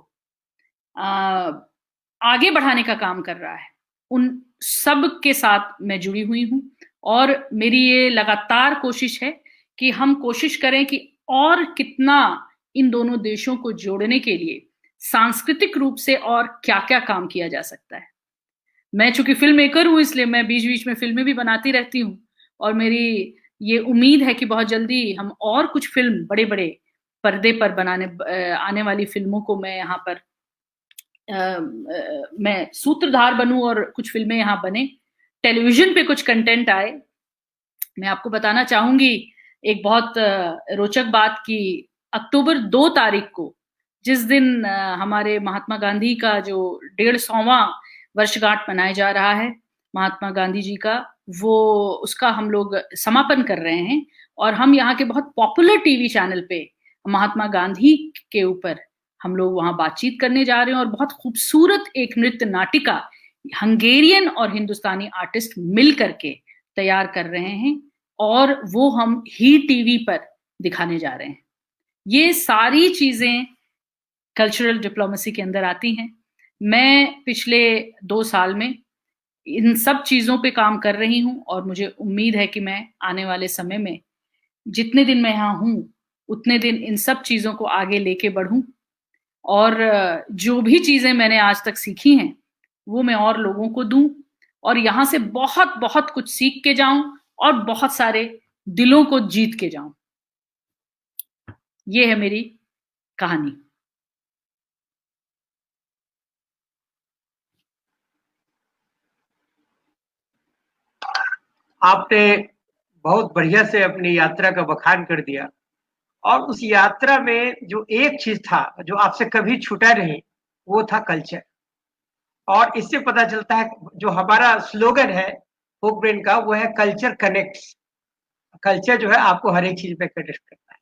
Speaker 9: आगे बढ़ाने का काम कर रहा है, उन सब के साथ मैं जुड़ी हुई हूँ। और मेरी ये लगातार कोशिश है कि हम कोशिश करें कि और कितना इन दोनों देशों को जोड़ने के लिए सांस्कृतिक रूप से और क्या क्या काम किया जा सकता है। मैं चूंकि फिल्म मेकर हूँ, इसलिए मैं बीच बीच में फिल्में भी बनाती रहती हूँ, और मेरी ये उम्मीद है कि बहुत जल्दी हम और कुछ फिल्म बड़े बड़े पर्दे पर आने वाली फिल्मों को मैं यहाँ पर मैं सूत्रधार बनूं और कुछ फिल्में यहाँ बने, टेलीविजन पे कुछ कंटेंट आए। मैं आपको बताना चाहूंगी एक बहुत रोचक बात कि अक्टूबर 2 तारीख को, जिस दिन हमारे महात्मा गांधी का जो 150वां वर्षगांठ मनाया जा रहा है महात्मा गांधी जी का, उसका हम लोग समापन कर रहे हैं। और हम यहाँ के बहुत पॉपुलर टीवी चैनल पे महात्मा गांधी के ऊपर हम लोग वहां बातचीत करने जा रहे हैं, और बहुत खूबसूरत एक नृत्य नाटिका हंगेरियन और हिंदुस्तानी आर्टिस्ट मिल करके तैयार कर रहे हैं, और वो हम ही टीवी पर दिखाने जा रहे हैं। ये सारी चीजें कल्चरल डिप्लोमेसी के अंदर आती हैं। मैं पिछले 2 साल में इन सब चीजों पे काम कर रही हूँ, और मुझे उम्मीद है कि मैं आने वाले समय में जितने दिन मैं यहाँ हूँ उतने दिन इन सब चीजों को आगे लेके बढ़ूं, और जो भी चीजें मैंने आज तक सीखी हैं वो मैं और लोगों को दूं, और यहाँ से बहुत बहुत कुछ सीख के जाऊं और बहुत सारे दिलों को जीत के जाऊं। ये है मेरी कहानी।
Speaker 1: आपने बहुत बढ़िया से अपनी यात्रा का बखान कर दिया, और उस यात्रा में जो एक चीज था जो आपसे कभी छूटा नहीं, वो था कल्चर। और इससे पता चलता है जो हमारा स्लोगन है फोक ब्रेन का, वो है कल्चर कनेक्ट्स। कल्चर जो है आपको हर एक चीज पे कनेक्ट करता है।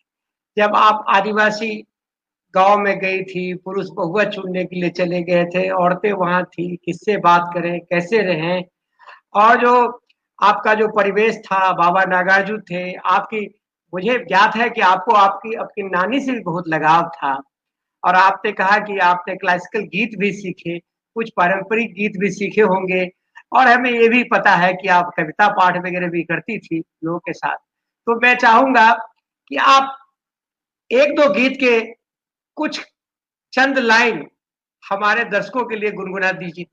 Speaker 1: जब आप आदिवासी गांव में गई थी, पुरुष बहुआ चुनने के लिए चले गए थे, औरतें वहां थी, किससे बात करें, कैसे रहें, और जो आपका जो परिवेश था, बाबा नागार्जुन थे, मुझे ज्ञात है कि आपको आपकी नानी से भी बहुत लगाव था, और आपने कहा कि आपने क्लासिकल गीत भी सीखे, कुछ पारंपरिक गीत भी सीखे होंगे, और हमें ये भी पता है कि आप कविता पाठ वगैरह भी करती थी लोगों के साथ। तो मैं चाहूंगा कि आप 1-2 गीत के कुछ चंद लाइन हमारे दर्शकों के लिए गुनगुना दीजिए,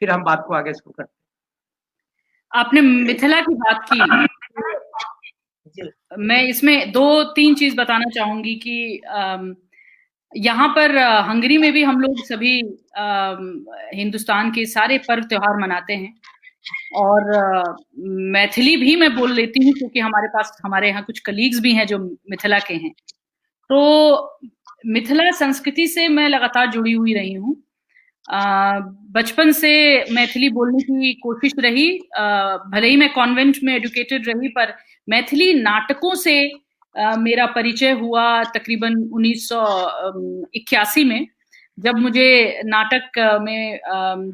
Speaker 1: फिर हम बात को आगे शुरू करते हैं।
Speaker 9: आपने मिथिला की बात की, मैं इसमें 2-3 चीज बताना चाहूंगी कि यहाँ पर हंगरी में भी हम लोग सभी हिंदुस्तान के सारे पर्व त्योहार मनाते हैं, और मैथिली भी मैं बोल लेती हूँ क्योंकि हमारे यहाँ कुछ कलीग्स भी हैं जो मिथिला के हैं। तो मिथिला संस्कृति से मैं लगातार जुड़ी हुई रही हूँ। बचपन से मैथिली बोलने की कोशिश रही, भले ही मैं कॉन्वेंट में एजुकेटेड रही, पर मैथिली नाटकों से मेरा परिचय हुआ तकरीबन 1981 में, जब मुझे नाटक में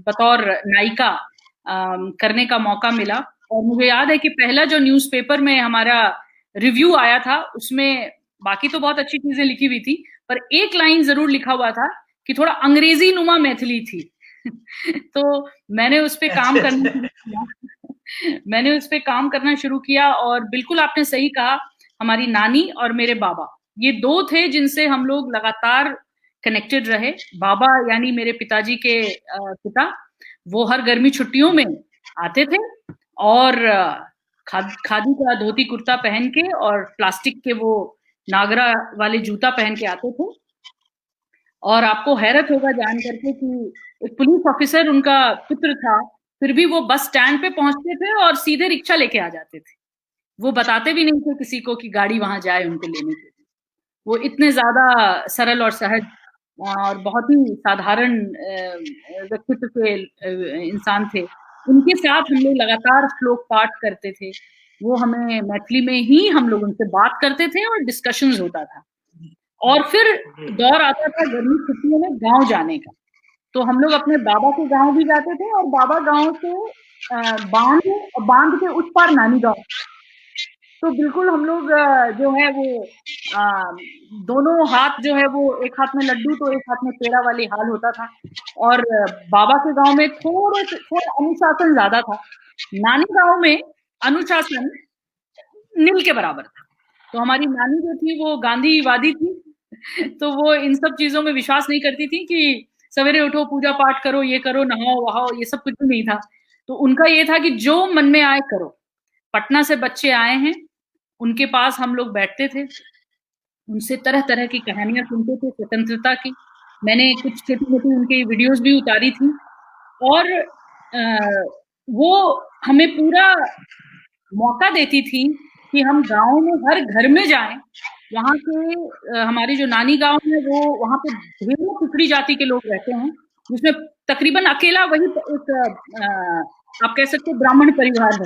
Speaker 9: बतौर नायिका
Speaker 2: करने का मौका मिला। और मुझे याद है कि पहला जो न्यूज़पेपर में हमारा रिव्यू आया था उसमें बाकी तो बहुत अच्छी चीजें लिखी हुई थी, पर एक लाइन जरूर लिखा हुआ था कि थोड़ा अंग्रेजी नुमा मैथिली थी। तो मैंने उस पे काम करना शुरू किया। मैंने उस पे काम करना शुरू किया और बिल्कुल आपने सही कहा, हमारी नानी और मेरे बाबा ये दो थे जिनसे हम लोग लगातार कनेक्टेड रहे। बाबा यानी मेरे पिताजी के पिता, वो हर गर्मी छुट्टियों में आते थे और खादी का धोती कुर्ता पहन के और प्लास्टिक के वो नागरा वाले जूता पहन के आते थे। और आपको हैरत होगा जान करके कि एक पुलिस ऑफिसर उनका पुत्र था, फिर भी वो बस स्टैंड पे पहुंचते थे और सीधे रिक्शा लेके आ जाते थे। वो बताते भी नहीं थे किसी को कि गाड़ी वहां जाए उनको लेने के लिए। वो इतने ज्यादा सरल और सहज और बहुत ही साधारण व्यक्तित्व के इंसान थे। उनके साथ हम लोग लगातार श्लोक पाठ करते थे। वो हमें मैथिली में ही हम लोग उनसे बात करते थे और डिस्कशंस होता था। और फिर दौर आता था गर्मी छुट्टियों में गांव जाने का, तो हम लोग अपने बाबा के गांव भी जाते थे और बाबा गांव से बांध के उस पार नानी गांव। तो बिल्कुल हम लोग जो है वो दोनों हाथ जो है वो एक हाथ में लड्डू तो एक हाथ में पेड़ा वाली हाल होता था। और बाबा के गांव में थोड़ा अनुशासन ज्यादा था, नानी गांव में अनुशासन नील के बराबर था। तो हमारी नानी जो थी वो गांधीवादी थी, तो वो इन सब चीजों में विश्वास नहीं करती थी कि सवेरे उठो पूजा पाठ करो, ये करो, नहाओ वहाओ, ये सब कुछ भी नहीं था। तो उनका ये था कि जो मन में आए करो। पटना से बच्चे आए हैं, उनके पास हम लोग बैठते थे, उनसे तरह तरह की कहानियां सुनते थे स्वतंत्रता की। मैंने कुछ छोटी मोटी उनकी वीडियोस भी उतारी थी और वो हमें पूरा मौका देती थी कि हम गांव में हर घर में जाएं। वहाँ के हमारी जो नानी गांव है वो वहाँ पे ढेरों पिछड़ी जाति के लोग रहते हैं, जिसमें तकरीबन अकेला वही एक आप कह सकते हैं ब्राह्मण परिवार है।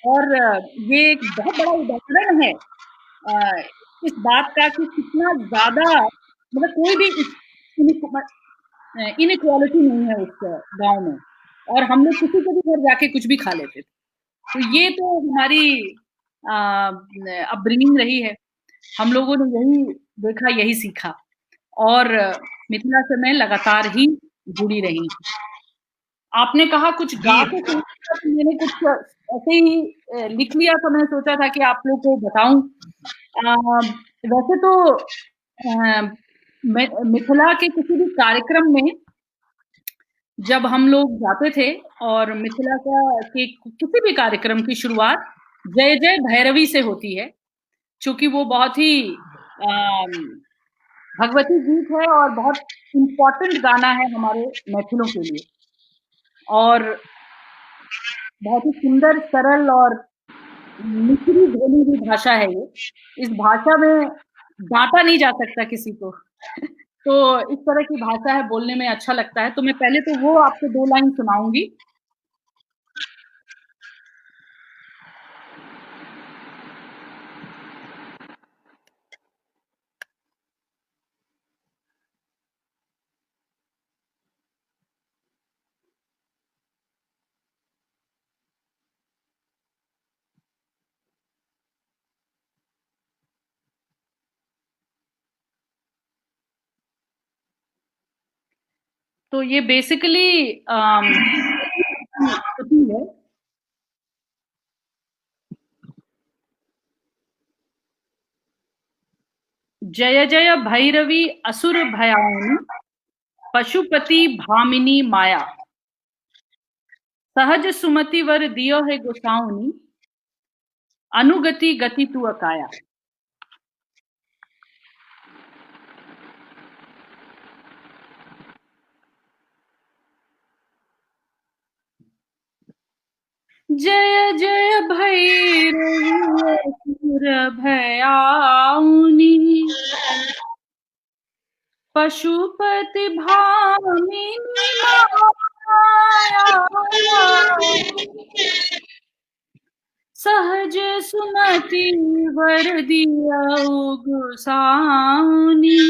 Speaker 2: और ये एक बहुत बड़ा उदाहरण है इस बात का कि कितना ज्यादा मतलब कोई भी इनइक्वालिटी नहीं है उस गांव में, और हम लोग किसी के भी घर जाके कुछ भी खा लेते थे। तो ये तो हमारी अपब्रिंगिंग रही है। हम लोगों ने यही देखा, यही सीखा, और मिथिला से मैं लगातार ही जुड़ी रही। आपने कहा कुछ गा के सुनाया, तो मैंने कुछ ऐसे ही लिख लिया, तो मैंने सोचा था कि आप लोग को बताऊं। वैसे तो मिथिला के किसी भी कार्यक्रम में जब हम लोग जाते थे और मिथिला के किसी भी कार्यक्रम की शुरुआत जय जय भैरवी से होती है, क्योंकि वो बहुत ही भगवती गीत है और बहुत इम्पोर्टेंट गाना है हमारे मैथिलों के लिए। और बहुत ही सुंदर, सरल और मिश्री बोली हुई भाषा है ये। इस भाषा में डांटा नहीं जा सकता किसी को। तो इस तरह की भाषा है, बोलने में अच्छा लगता है। तो मैं पहले तो वो आपको 2 लाइन सुनाऊंगी। तो ये बेसिकली है। जय जय भैरवी असुर भयानी, पशुपति भामिनी माया, सहज सुमति वर दियो है गोसाउनी, अनुगति गति तू अकाया। जय जय भैरवी असुर भयाउनी, पशुपति भामिनी माया, सहज सुमति वर दियो गोसाउनी,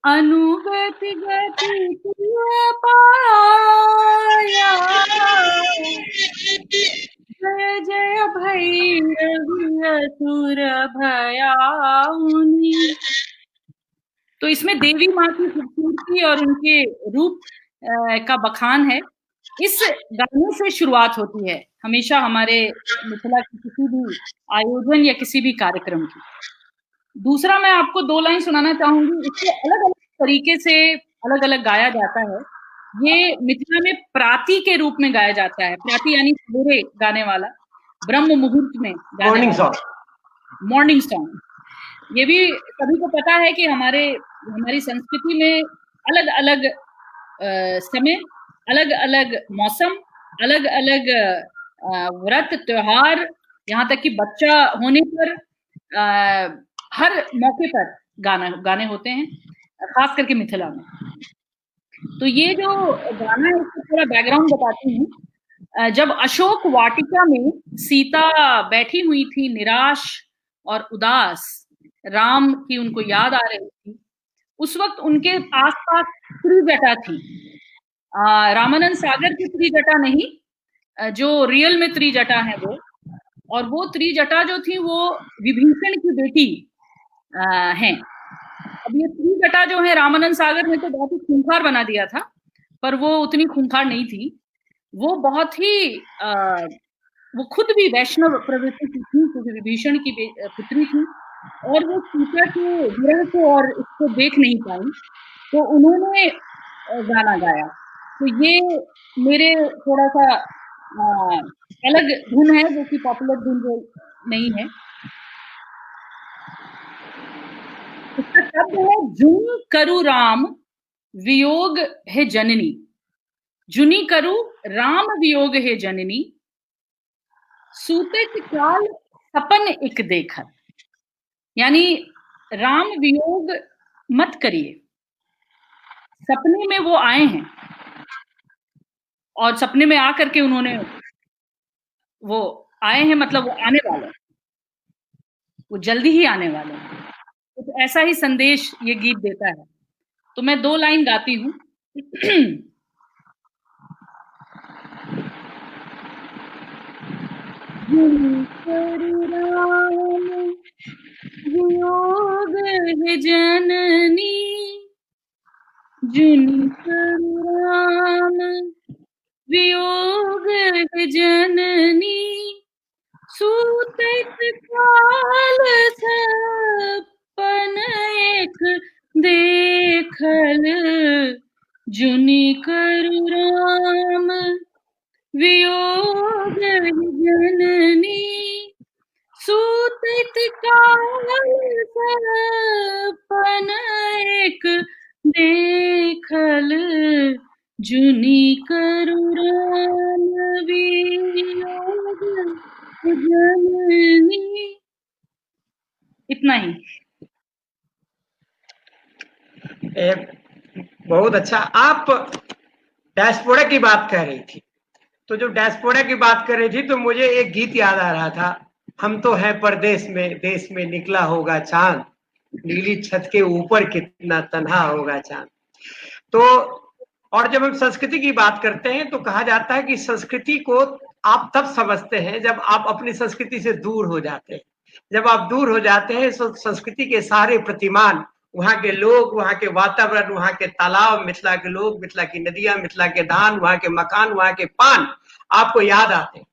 Speaker 2: अनुगति गति तू पाया। सुर भयाउनि। तो इसमें देवी माँ की खूबसूरती और उनके रूप का बखान है। इस गाने से शुरुआत होती है हमेशा हमारे मिथिला के किसी भी आयोजन या किसी भी कार्यक्रम की। दूसरा मैं आपको 2 लाइन सुनाना चाहूंगी। इसको अलग अलग तरीके से अलग अलग गाया जाता है। ये मिथिला में प्राति के रूप में गाया जाता है। प्राति यानी सवेरे गाने वाला, ब्रह्म मुहूर्त में गाने
Speaker 1: मॉर्निंग
Speaker 2: वाला,
Speaker 1: सॉन्ग।
Speaker 2: Morning song. ये भी सभी को पता है कि हमारी संस्कृति में अलग अलग समय, अलग अलग मौसम, अलग अलग व्रत त्योहार, यहाँ तक कि बच्चा होने पर हर मौके पर गाने होते हैं, खास करके मिथिला में। तो ये जो गाना है इसका थोड़ा बैकग्राउंड बताती हूँ। जब अशोक वाटिका में सीता बैठी हुई थी निराश और उदास, राम की उनको याद आ रही थी, उस वक्त उनके आसपास त्रिजटा थी। रामानंद सागर की त्रिजटा नहीं, जो रियल में त्रिजटा है वो, और वो त्रिजटा जो थी वो विभीषण की बेटी हैं। अब ये त्रिजटा जो है रामानंद सागर ने तो बहुत ही खूंखार बना दिया था, पर वो उतनी खूंखार नहीं थी। वो बहुत ही वो खुद भी वैष्णव प्रवृत्ति की थी, क्योंकि विभीषण की पुत्री थी, और वो सीता के विरह को और इसको देख नहीं पाई, तो उन्होंने गाना गाया। तो ये मेरे थोड़ा सा अलग धुन है, जो कि पॉपुलर धुन जो नहीं है। इसका शब्द है जुनि करु राम वियोग है जननी। जुनि करु राम वियोग है जननी, सूते काल सपन एक देखा। यानी राम वियोग मत करिए, सपने में वो आए हैं, और सपने में आकर के उन्होंने वो आए हैं, मतलब वो आने वाले हैं, वो जल्दी ही आने वाले हैं। तो ऐसा ही संदेश ये गीत देता है। तो मैं 2 लाइन गाती हूँ। वियोग है जननी, जुनि करु राम वियोग है जननी, सूतैत काल सपन एक देखल, जुनि करु राम वियोग है जननी, सूतैत काल सपन एक देखल, जुनि करु राम वियोग जननी। इतना ही।
Speaker 1: बहुत अच्छा। आप डायस्पोरा की बात कर रही थी, तो जब डायस्पोरा की बात कर रही थी तो मुझे एक गीत याद आ रहा था, हम तो हैं परदेश में, देश में निकला होगा चांद, नीली छत के ऊपर कितना तन्हा होगा चांद। तो और जब हम संस्कृति की बात करते हैं तो कहा जाता है कि संस्कृति को आप तब समझते हैं जब आप अपनी संस्कृति से दूर हो जाते हैं। जब आप दूर हो जाते हैं तो संस्कृति के सारे प्रतिमान, वहाँ के लोग, वहाँ के वातावरण, वहाँ के तालाब, मिथिला के लोग, मिथिला की नदियां, मिथिला के धान, वहाँ के मकान, वहाँ के पान आपको याद आते हैं।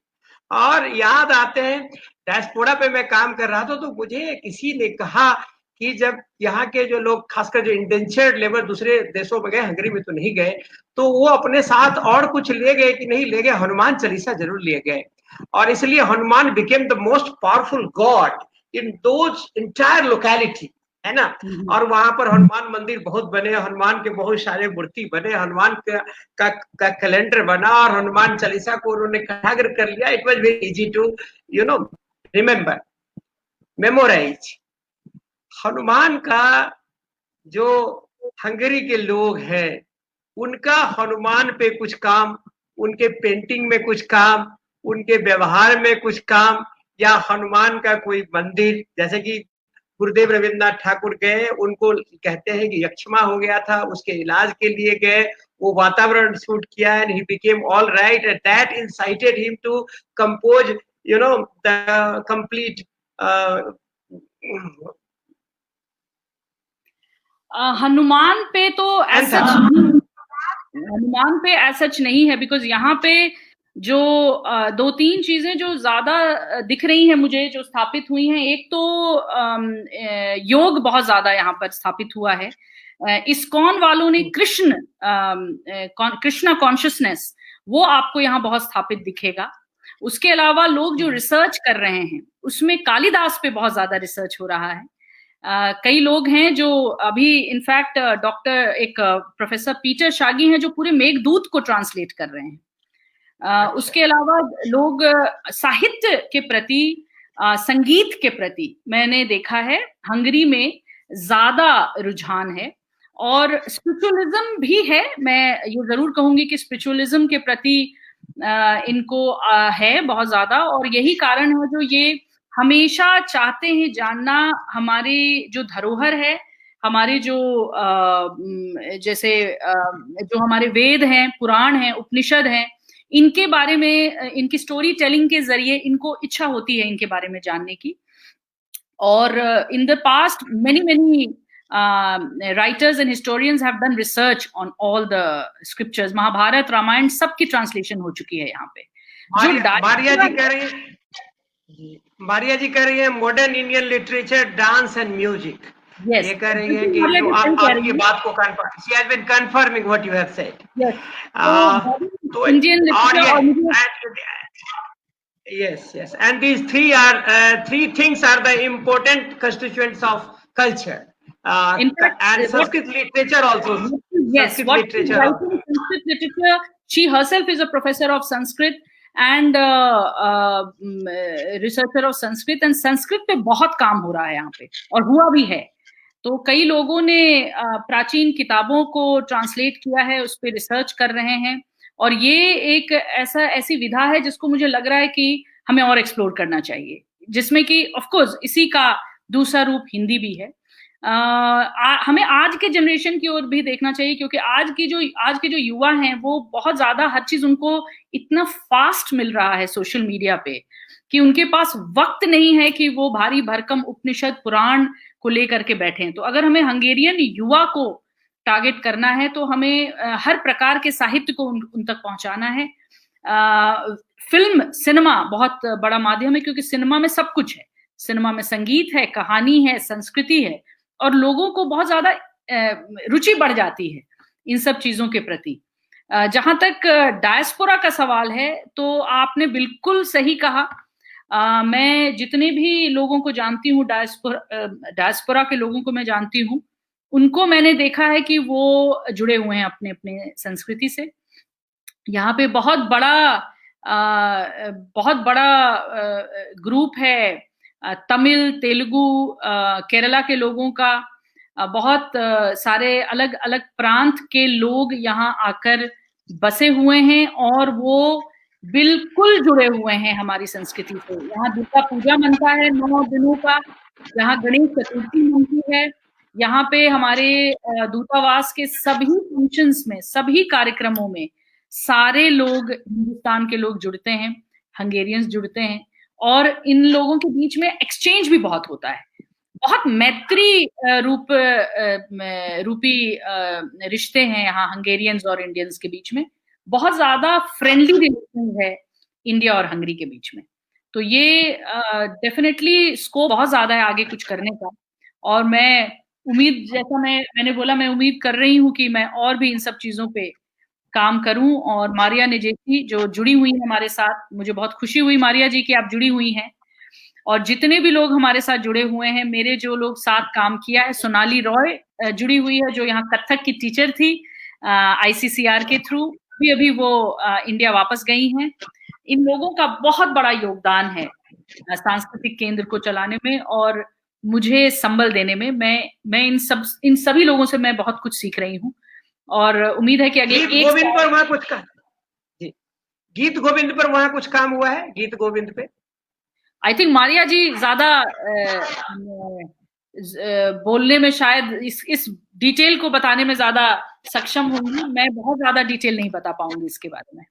Speaker 1: और याद आते हैं। डायस्पोरा पे मैं काम कर रहा था तो मुझे किसी ने कहा कि जब यहाँ के जो लोग, खासकर जो इंडेंचर्ड लेबर दूसरे देशों में गए, हंगरी में तो नहीं गए, तो वो अपने साथ और कुछ ले गए कि नहीं ले गए, हनुमान चालीसा जरूर ले गए। और इसलिए Hanuman became the most powerful God in those entire locality, है ना। और वहां पर हनुमान मंदिर बहुत बने, हनुमान के बहुत सारे मूर्ति बने, हनुमान का कैलेंडर बना, और हनुमान चालीसा को उन्होंने खड़ागर कर लिया। It was very easy to remember, memorise. Hanuman का जो हंगरी के लोग हैं, उनका हनुमान पे कुछ काम, उनके पेंटिंग में कुछ काम, उनके व्यवहार में कुछ काम, या हनुमान का कोई मंदिर, जैसे कि गुरुदेव रविन्द्रनाथ ठाकुर गए, उनको कहते हैं कि यक्षमा हो गया था, उसके इलाज के लिए गए, वो वातावरण सूट किया and he became all right, and that incited him to compose the complete
Speaker 2: Hanuman पे तो हनुमान पे सच नहीं है, बिकॉज यहाँ पे जो 2-3 चीजें जो ज्यादा दिख रही हैं मुझे, जो स्थापित हुई हैं, एक तो योग बहुत ज्यादा यहाँ पर स्थापित हुआ है। इस्कॉन वालों ने कृष्णा कॉन्शियसनेस, वो आपको यहाँ बहुत स्थापित दिखेगा। उसके अलावा लोग जो रिसर्च कर रहे हैं उसमें कालिदास पे बहुत ज्यादा रिसर्च हो रहा है। कई लोग हैं जो अभी इनफैक्ट एक प्रोफेसर पीटर शागी हैं जो पूरे मेघदूत को ट्रांसलेट कर रहे हैं। उसके अलावा लोग साहित्य के प्रति, संगीत के प्रति मैंने देखा है हंगरी में ज्यादा रुझान है, और स्पिरिचुअलिज्म भी है। मैं ये जरूर कहूंगी कि स्पिरिचुअलिज्म के प्रति इनको है बहुत ज्यादा, और यही कारण है जो ये हमेशा चाहते हैं जानना हमारी जो धरोहर है, हमारे जो जैसे जो हमारे वेद हैं, पुराण हैं, उपनिषद हैं, इनके बारे में, इनकी स्टोरी टेलिंग के जरिए इनको इच्छा होती है इनके बारे में जानने की। और in the past many writers and historians have done research on all the scriptures. Mahabharata, Ramayana, सबकी ट्रांसलेशन हो चुकी है यहाँ पे।
Speaker 1: मारिया जी कह रही है modern Indian literature, dance and music.
Speaker 2: Yes.
Speaker 1: ये कह रही है कि जो आपकी बात को she has been confirming what you have said.
Speaker 2: Yes.
Speaker 1: तो
Speaker 2: Indian literature
Speaker 1: yes, and these three things are the important constituents of culture. In fact, and Sanskrit literature also.
Speaker 2: Yes, Sanskrit literature. She herself is a professor of Sanskrit and researcher of Sanskrit, and Sanskrit पे बहुत काम हो रहा है यहाँ पे, और हुआ भी है। तो कई लोगों ने प्राचीन किताबों को ट्रांसलेट किया है, उस पर रिसर्च कर रहे हैं, और ये एक ऐसी विधा है जिसको मुझे लग रहा है कि हमें और एक्सप्लोर करना चाहिए, जिसमें कि ऑफ कोर्स इसी का दूसरा रूप हिंदी भी है। हमें आज के जनरेशन की ओर भी देखना चाहिए, क्योंकि आज के जो युवा हैं वो बहुत ज्यादा हर चीज उनको इतना फास्ट मिल रहा है सोशल मीडिया पे कि उनके पास वक्त नहीं है कि वो भारी भरकम उपनिषद पुराण को लेकर के बैठे। तो अगर हमें हंगेरियन युवा को टारगेट करना है तो हमें हर प्रकार के साहित्य को उन तक पहुंचाना है। फिल्म, सिनेमा बहुत बड़ा माध्यम है, क्योंकि सिनेमा में सब कुछ है। सिनेमा में संगीत है, कहानी है, संस्कृति है, और लोगों को बहुत ज्यादा रुचि बढ़ जाती है इन सब चीजों के प्रति। जहां तक डायस्पोरा का सवाल है, तो आपने बिल्कुल सही कहा। मैं जितने भी लोगों को जानती हूँ, डायस्पोरा के लोगों को मैं जानती हूँ, उनको मैंने देखा है कि वो जुड़े हुए हैं अपने अपने संस्कृति से। यहाँ पे बहुत बड़ा ग्रुप है तमिल, तेलुगु, केरला के लोगों का। बहुत सारे अलग अलग प्रांत के लोग यहाँ आकर बसे हुए हैं, और वो बिल्कुल जुड़े हुए हैं हमारी संस्कृति से। यहाँ दुर्गा पूजा मनता है 9 दिनों का, यहाँ गणेश चतुर्थी मनती है, यहाँ पे हमारे दूतावास के सभी फंक्शंस में, सभी कार्यक्रमों में सारे लोग, हिंदुस्तान के लोग जुड़ते हैं, हंगेरियंस जुड़ते हैं, और इन लोगों के बीच में एक्सचेंज भी बहुत होता है। बहुत मैत्री रूपी रिश्ते हैं यहाँ हंगेरियंस और इंडियंस के बीच में। बहुत ज्यादा फ्रेंडली रिलेशन है इंडिया और हंगरी के बीच में। तो ये डेफिनेटली स्कोप बहुत ज्यादा है आगे कुछ करने का, और मैं उम्मीद, जैसा मैंने बोला, मैं उम्मीद कर रही हूँ कि मैं और भी इन सब चीजों पे काम करूं। और मारिया नेजेसी जो जुड़ी हुई है हमारे साथ, मुझे बहुत खुशी हुई मारिया जी कि आप जुड़ी हुई हैं, और जितने भी लोग हमारे साथ जुड़े हुए हैं, मेरे जो लोग साथ काम किया है, सोनाली रॉय जुड़ी हुई है जो यहाँ कथक की टीचर थी ICCR के थ्रू, अभी वो इंडिया वापस गई हैं। इन लोगों का बहुत बड़ा योगदान है सांस्कृतिक केंद्र को चलाने में और मुझे संबल देने में। मैं इन सभी लोगों से मैं बहुत कुछ सीख रही हूँ, और उम्मीद है कि अगले
Speaker 1: गीत गोविंद पर वहाँ कुछ काम, जी, गीत गोविंद पर वहाँ कुछ काम हुआ है? गीत गोविंद पे
Speaker 2: आई थिंक मारिया जी ज्यादा बोलने में, शायद इस डिटेल को बताने में ज्यादा सक्षम होंगी। मैं बहुत ज्यादा डिटेल नहीं बता पाऊंगी इसके बारे में।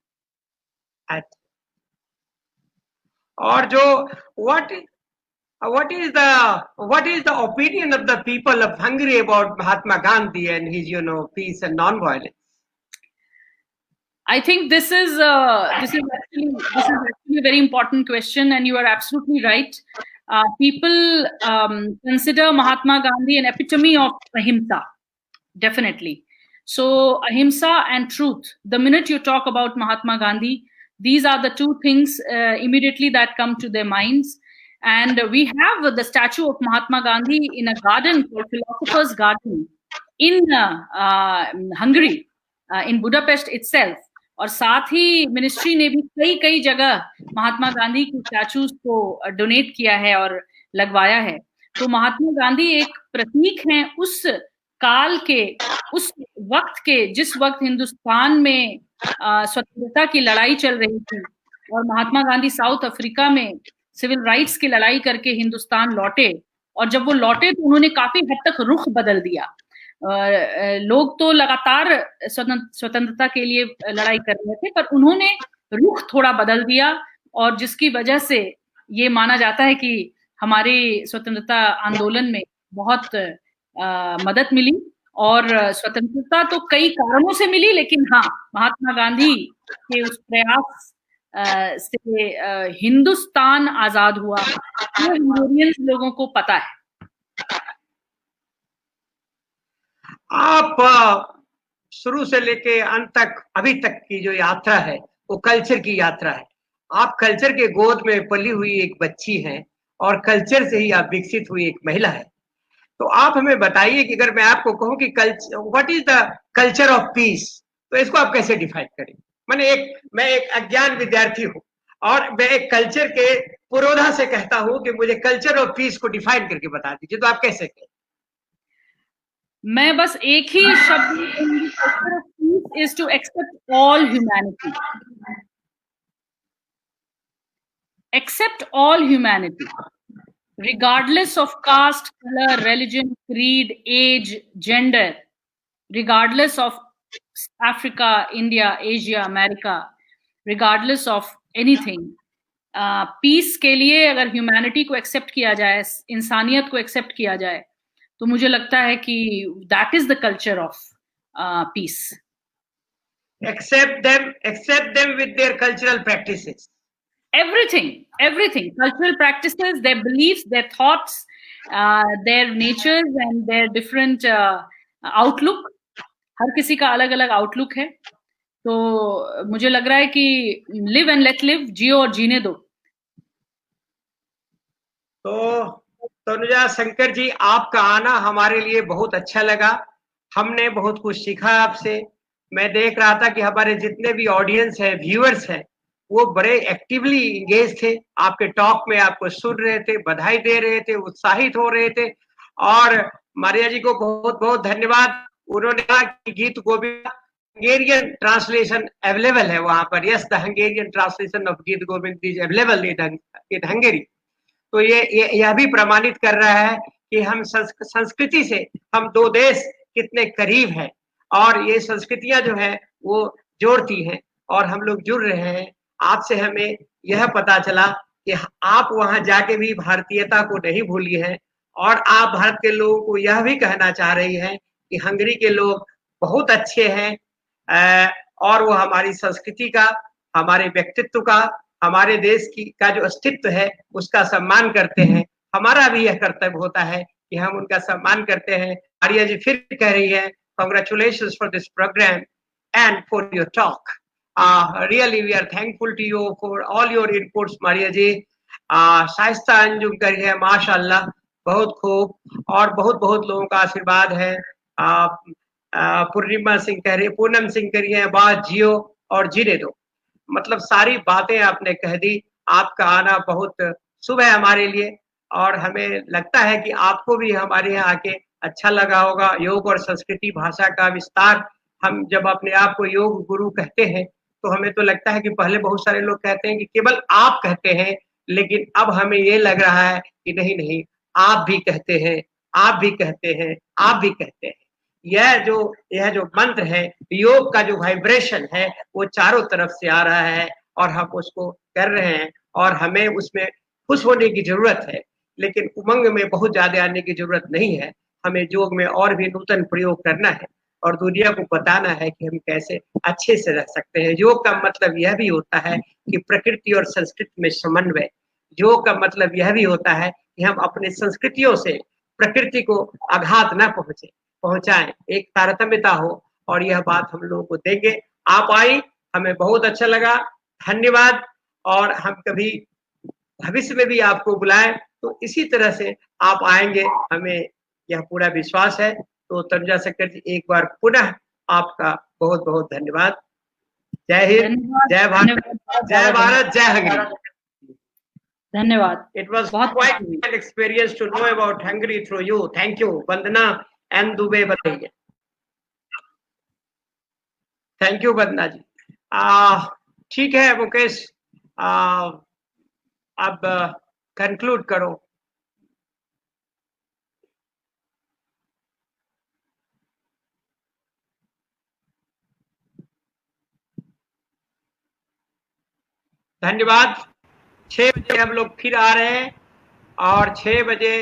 Speaker 1: और जो what is the opinion of the people of Hungary about Mahatma Gandhi and his, peace and non-violence?
Speaker 2: I think this is actually a very important question, and you are absolutely right. People consider Mahatma Gandhi an epitome of ahimsa, definitely. So ahimsa and truth. The minute you talk about Mahatma Gandhi, these are the two things immediately that come to their minds. And we have the statue of Mahatma Gandhi in a garden called Philosopher's Garden in Hungary, in Budapest itself. और साथ ही ministry ने भी कई जगह महात्मा गांधी की statues को donate किया है और लगवाया है। तो महात्मा गांधी एक प्रतीक हैं उस काल के, उस वक्त के, जिस वक्त हिंदुस्तान में स्वतंत्रता की लड़ाई चल रही थी और महात्मा गांधी साउथ अफ्रीका में सिविल राइट्स की लड़ाई करके हिंदुस्तान लौटे, और जब वो लौटे तो उन्होंने काफी हद तक रुख बदल दिया। लोग तो लगातार स्वतंत्रता के लिए लड़ाई कर रहे थे, पर उन्होंने रुख थोड़ा बदल दिया, और जिसकी वजह से ये माना जाता है कि हमारे स्वतंत्रता आंदोलन में बहुत मदद मिली। और स्वतंत्रता तो कई कारणों से मिली, लेकिन हाँ, महात्मा गांधी के उस प्रयास से हिंदुस्तान आजाद हुआ, वो हंगेरियंस लोगों को पता है।
Speaker 1: आप शुरू से लेके अंत तक, अभी तक की जो यात्रा है वो कल्चर की यात्रा है। आप कल्चर के गोद में पली हुई एक बच्ची हैं और कल्चर से ही आप विकसित हुई एक महिला है। तो आप हमें बताइए कि अगर मैं आपको कहूं कि what is the culture of peace, तो इसको आप कैसे डिफाइन करें? मैं एक अज्ञान विद्यार्थी हूं और मैं एक कल्चर के पुरोधा से कहता हूं कि मुझे कल्चर ऑफ पीस को डिफाइन करके बता दीजिए, तो आप कैसे कहें?
Speaker 2: मैं बस एक ही शब्द is to accept all humanity. Accept all humanity, regardless of caste, color, religion, creed, age, gender, regardless of Africa, India, Asia, America, regardless of anything. Peace के लिए अगर ह्यूमैनिटी को एक्सेप्ट किया जाए, इंसानियत को एक्सेप्ट किया जाए, तो मुझे लगता है कि that is the culture of peace.
Speaker 1: Accept them with their cultural practices.
Speaker 2: Everything, cultural practices, their beliefs, their thoughts, their natures and their different outlook. हर किसी का अलग अलग आउटलुक है, तो मुझे लग रहा है कि लिव एंड लेट लिव, जियो और जीने दो।
Speaker 1: तो तनुजा शंकर जी, आपका आना हमारे लिए बहुत अच्छा लगा, हमने बहुत कुछ सीखा आपसे। मैं देख रहा था कि हमारे जितने भी ऑडियंस है, व्यूअर्स हैं, वो बड़े एक्टिवली इंगेज थे आपके टॉक में, आपको सुन रहे थे, बधाई दे रहे थे, उत्साहित हो रहे थे। और मारिया जी को बहुत बहुत धन्यवाद। उन्होंने कहा कि गीत गोविंद हंगेरियन ट्रांसलेशन अवेलेबल है वहां पर। Yes, the Hungarian translation of Geet Govind is available in Hungary. तो यह भी प्रमाणित कर रहा है कि हम संस्कृति से, हम दो देश कितने करीब हैं, और ये संस्कृतियां जो है वो जोड़ती हैं और हम लोग जुड़ रहे हैं। आपसे हमें यह पता चला कि आप वहां जाके भी भारतीयता को नहीं भूली हैं, और आप भारत के लोगों को यह भी कहना चाह रही हैं कि हंगरी के लोग बहुत अच्छे हैं, और वो हमारी संस्कृति का, हमारे व्यक्तित्व का, हमारे देश का जो अस्तित्व है उसका सम्मान करते हैं। हमारा भी यह कर्तव्य होता है कि हम उनका सम्मान करते हैं। आर्या जी फिर कह रही है, congratulations for this program and for your talk. Really we are thankful to you for all your inputs, Maria जी। शाइस्ता अंजुम करी है, माशाल्लाह, बहुत खूब, और बहुत बहुत लोगों का आशीर्वाद है। पूर्णिमा सिंह कह रही है, पूनम सिंह कह रही है, बात जियो और जीने दो। मतलब सारी बातें आपने कह दी। आपका आना बहुत शुभ है हमारे लिए, और हमें लगता है कि आपको भी हमारे यहाँ आके अच्छा लगा होगा। योग और संस्कृति भाषा का विस्तार, हम जब अपने आप को योग गुरु कहते हैं तो हमें तो लगता है कि पहले बहुत सारे लोग कहते हैं कि केवल आप कहते हैं, लेकिन अब हमें ये लग रहा है कि नहीं, आप भी कहते हैं, आप भी कहते हैं, आप भी कहते हैं। यह जो मंत्र है, योग का जो वाइब्रेशन है, वो चारों तरफ से आ रहा है और हम उसको कर रहे हैं, और हमें उसमें खुश होने की जरूरत है लेकिन उमंग में बहुत ज्यादा आने की जरूरत नहीं है। हमें योग में और भी नूतन प्रयोग करना है और दुनिया को बताना है कि हम कैसे अच्छे से रह सकते हैं। योग का मतलब यह भी होता है कि प्रकृति और संस्कृति में समन्वय। योग का मतलब यह भी होता है कि हम अपने संस्कृतियों से प्रकृति को आघात न पहुंचाएं, एक तारतम्यता हो, और यह बात हम लोगों को देंगे। आप आई, हमें बहुत अच्छा लगा, धन्यवाद। और हम कभी भविष्य में भी आपको बुलाएं तो इसी तरह से आप आएंगे, हमें यह पूरा विश्वास है। तो तनुजा शंकर जी, एक बार पुनः आपका बहुत बहुत धन्यवाद। जय हिंद, जय भारत, जय भारत, जय हंगरी।
Speaker 2: धन्यवाद।
Speaker 1: It was
Speaker 2: बहुत
Speaker 1: quite an experience to know about Hungary through you. Thank you, Vandana and Dubey बताइए। थैंक यू वंदना जी। ठीक है मुकेश, अब कंक्लूड करो। धन्यवाद। 6 बजे हम लोग फिर आ रहे हैं और 6 बजे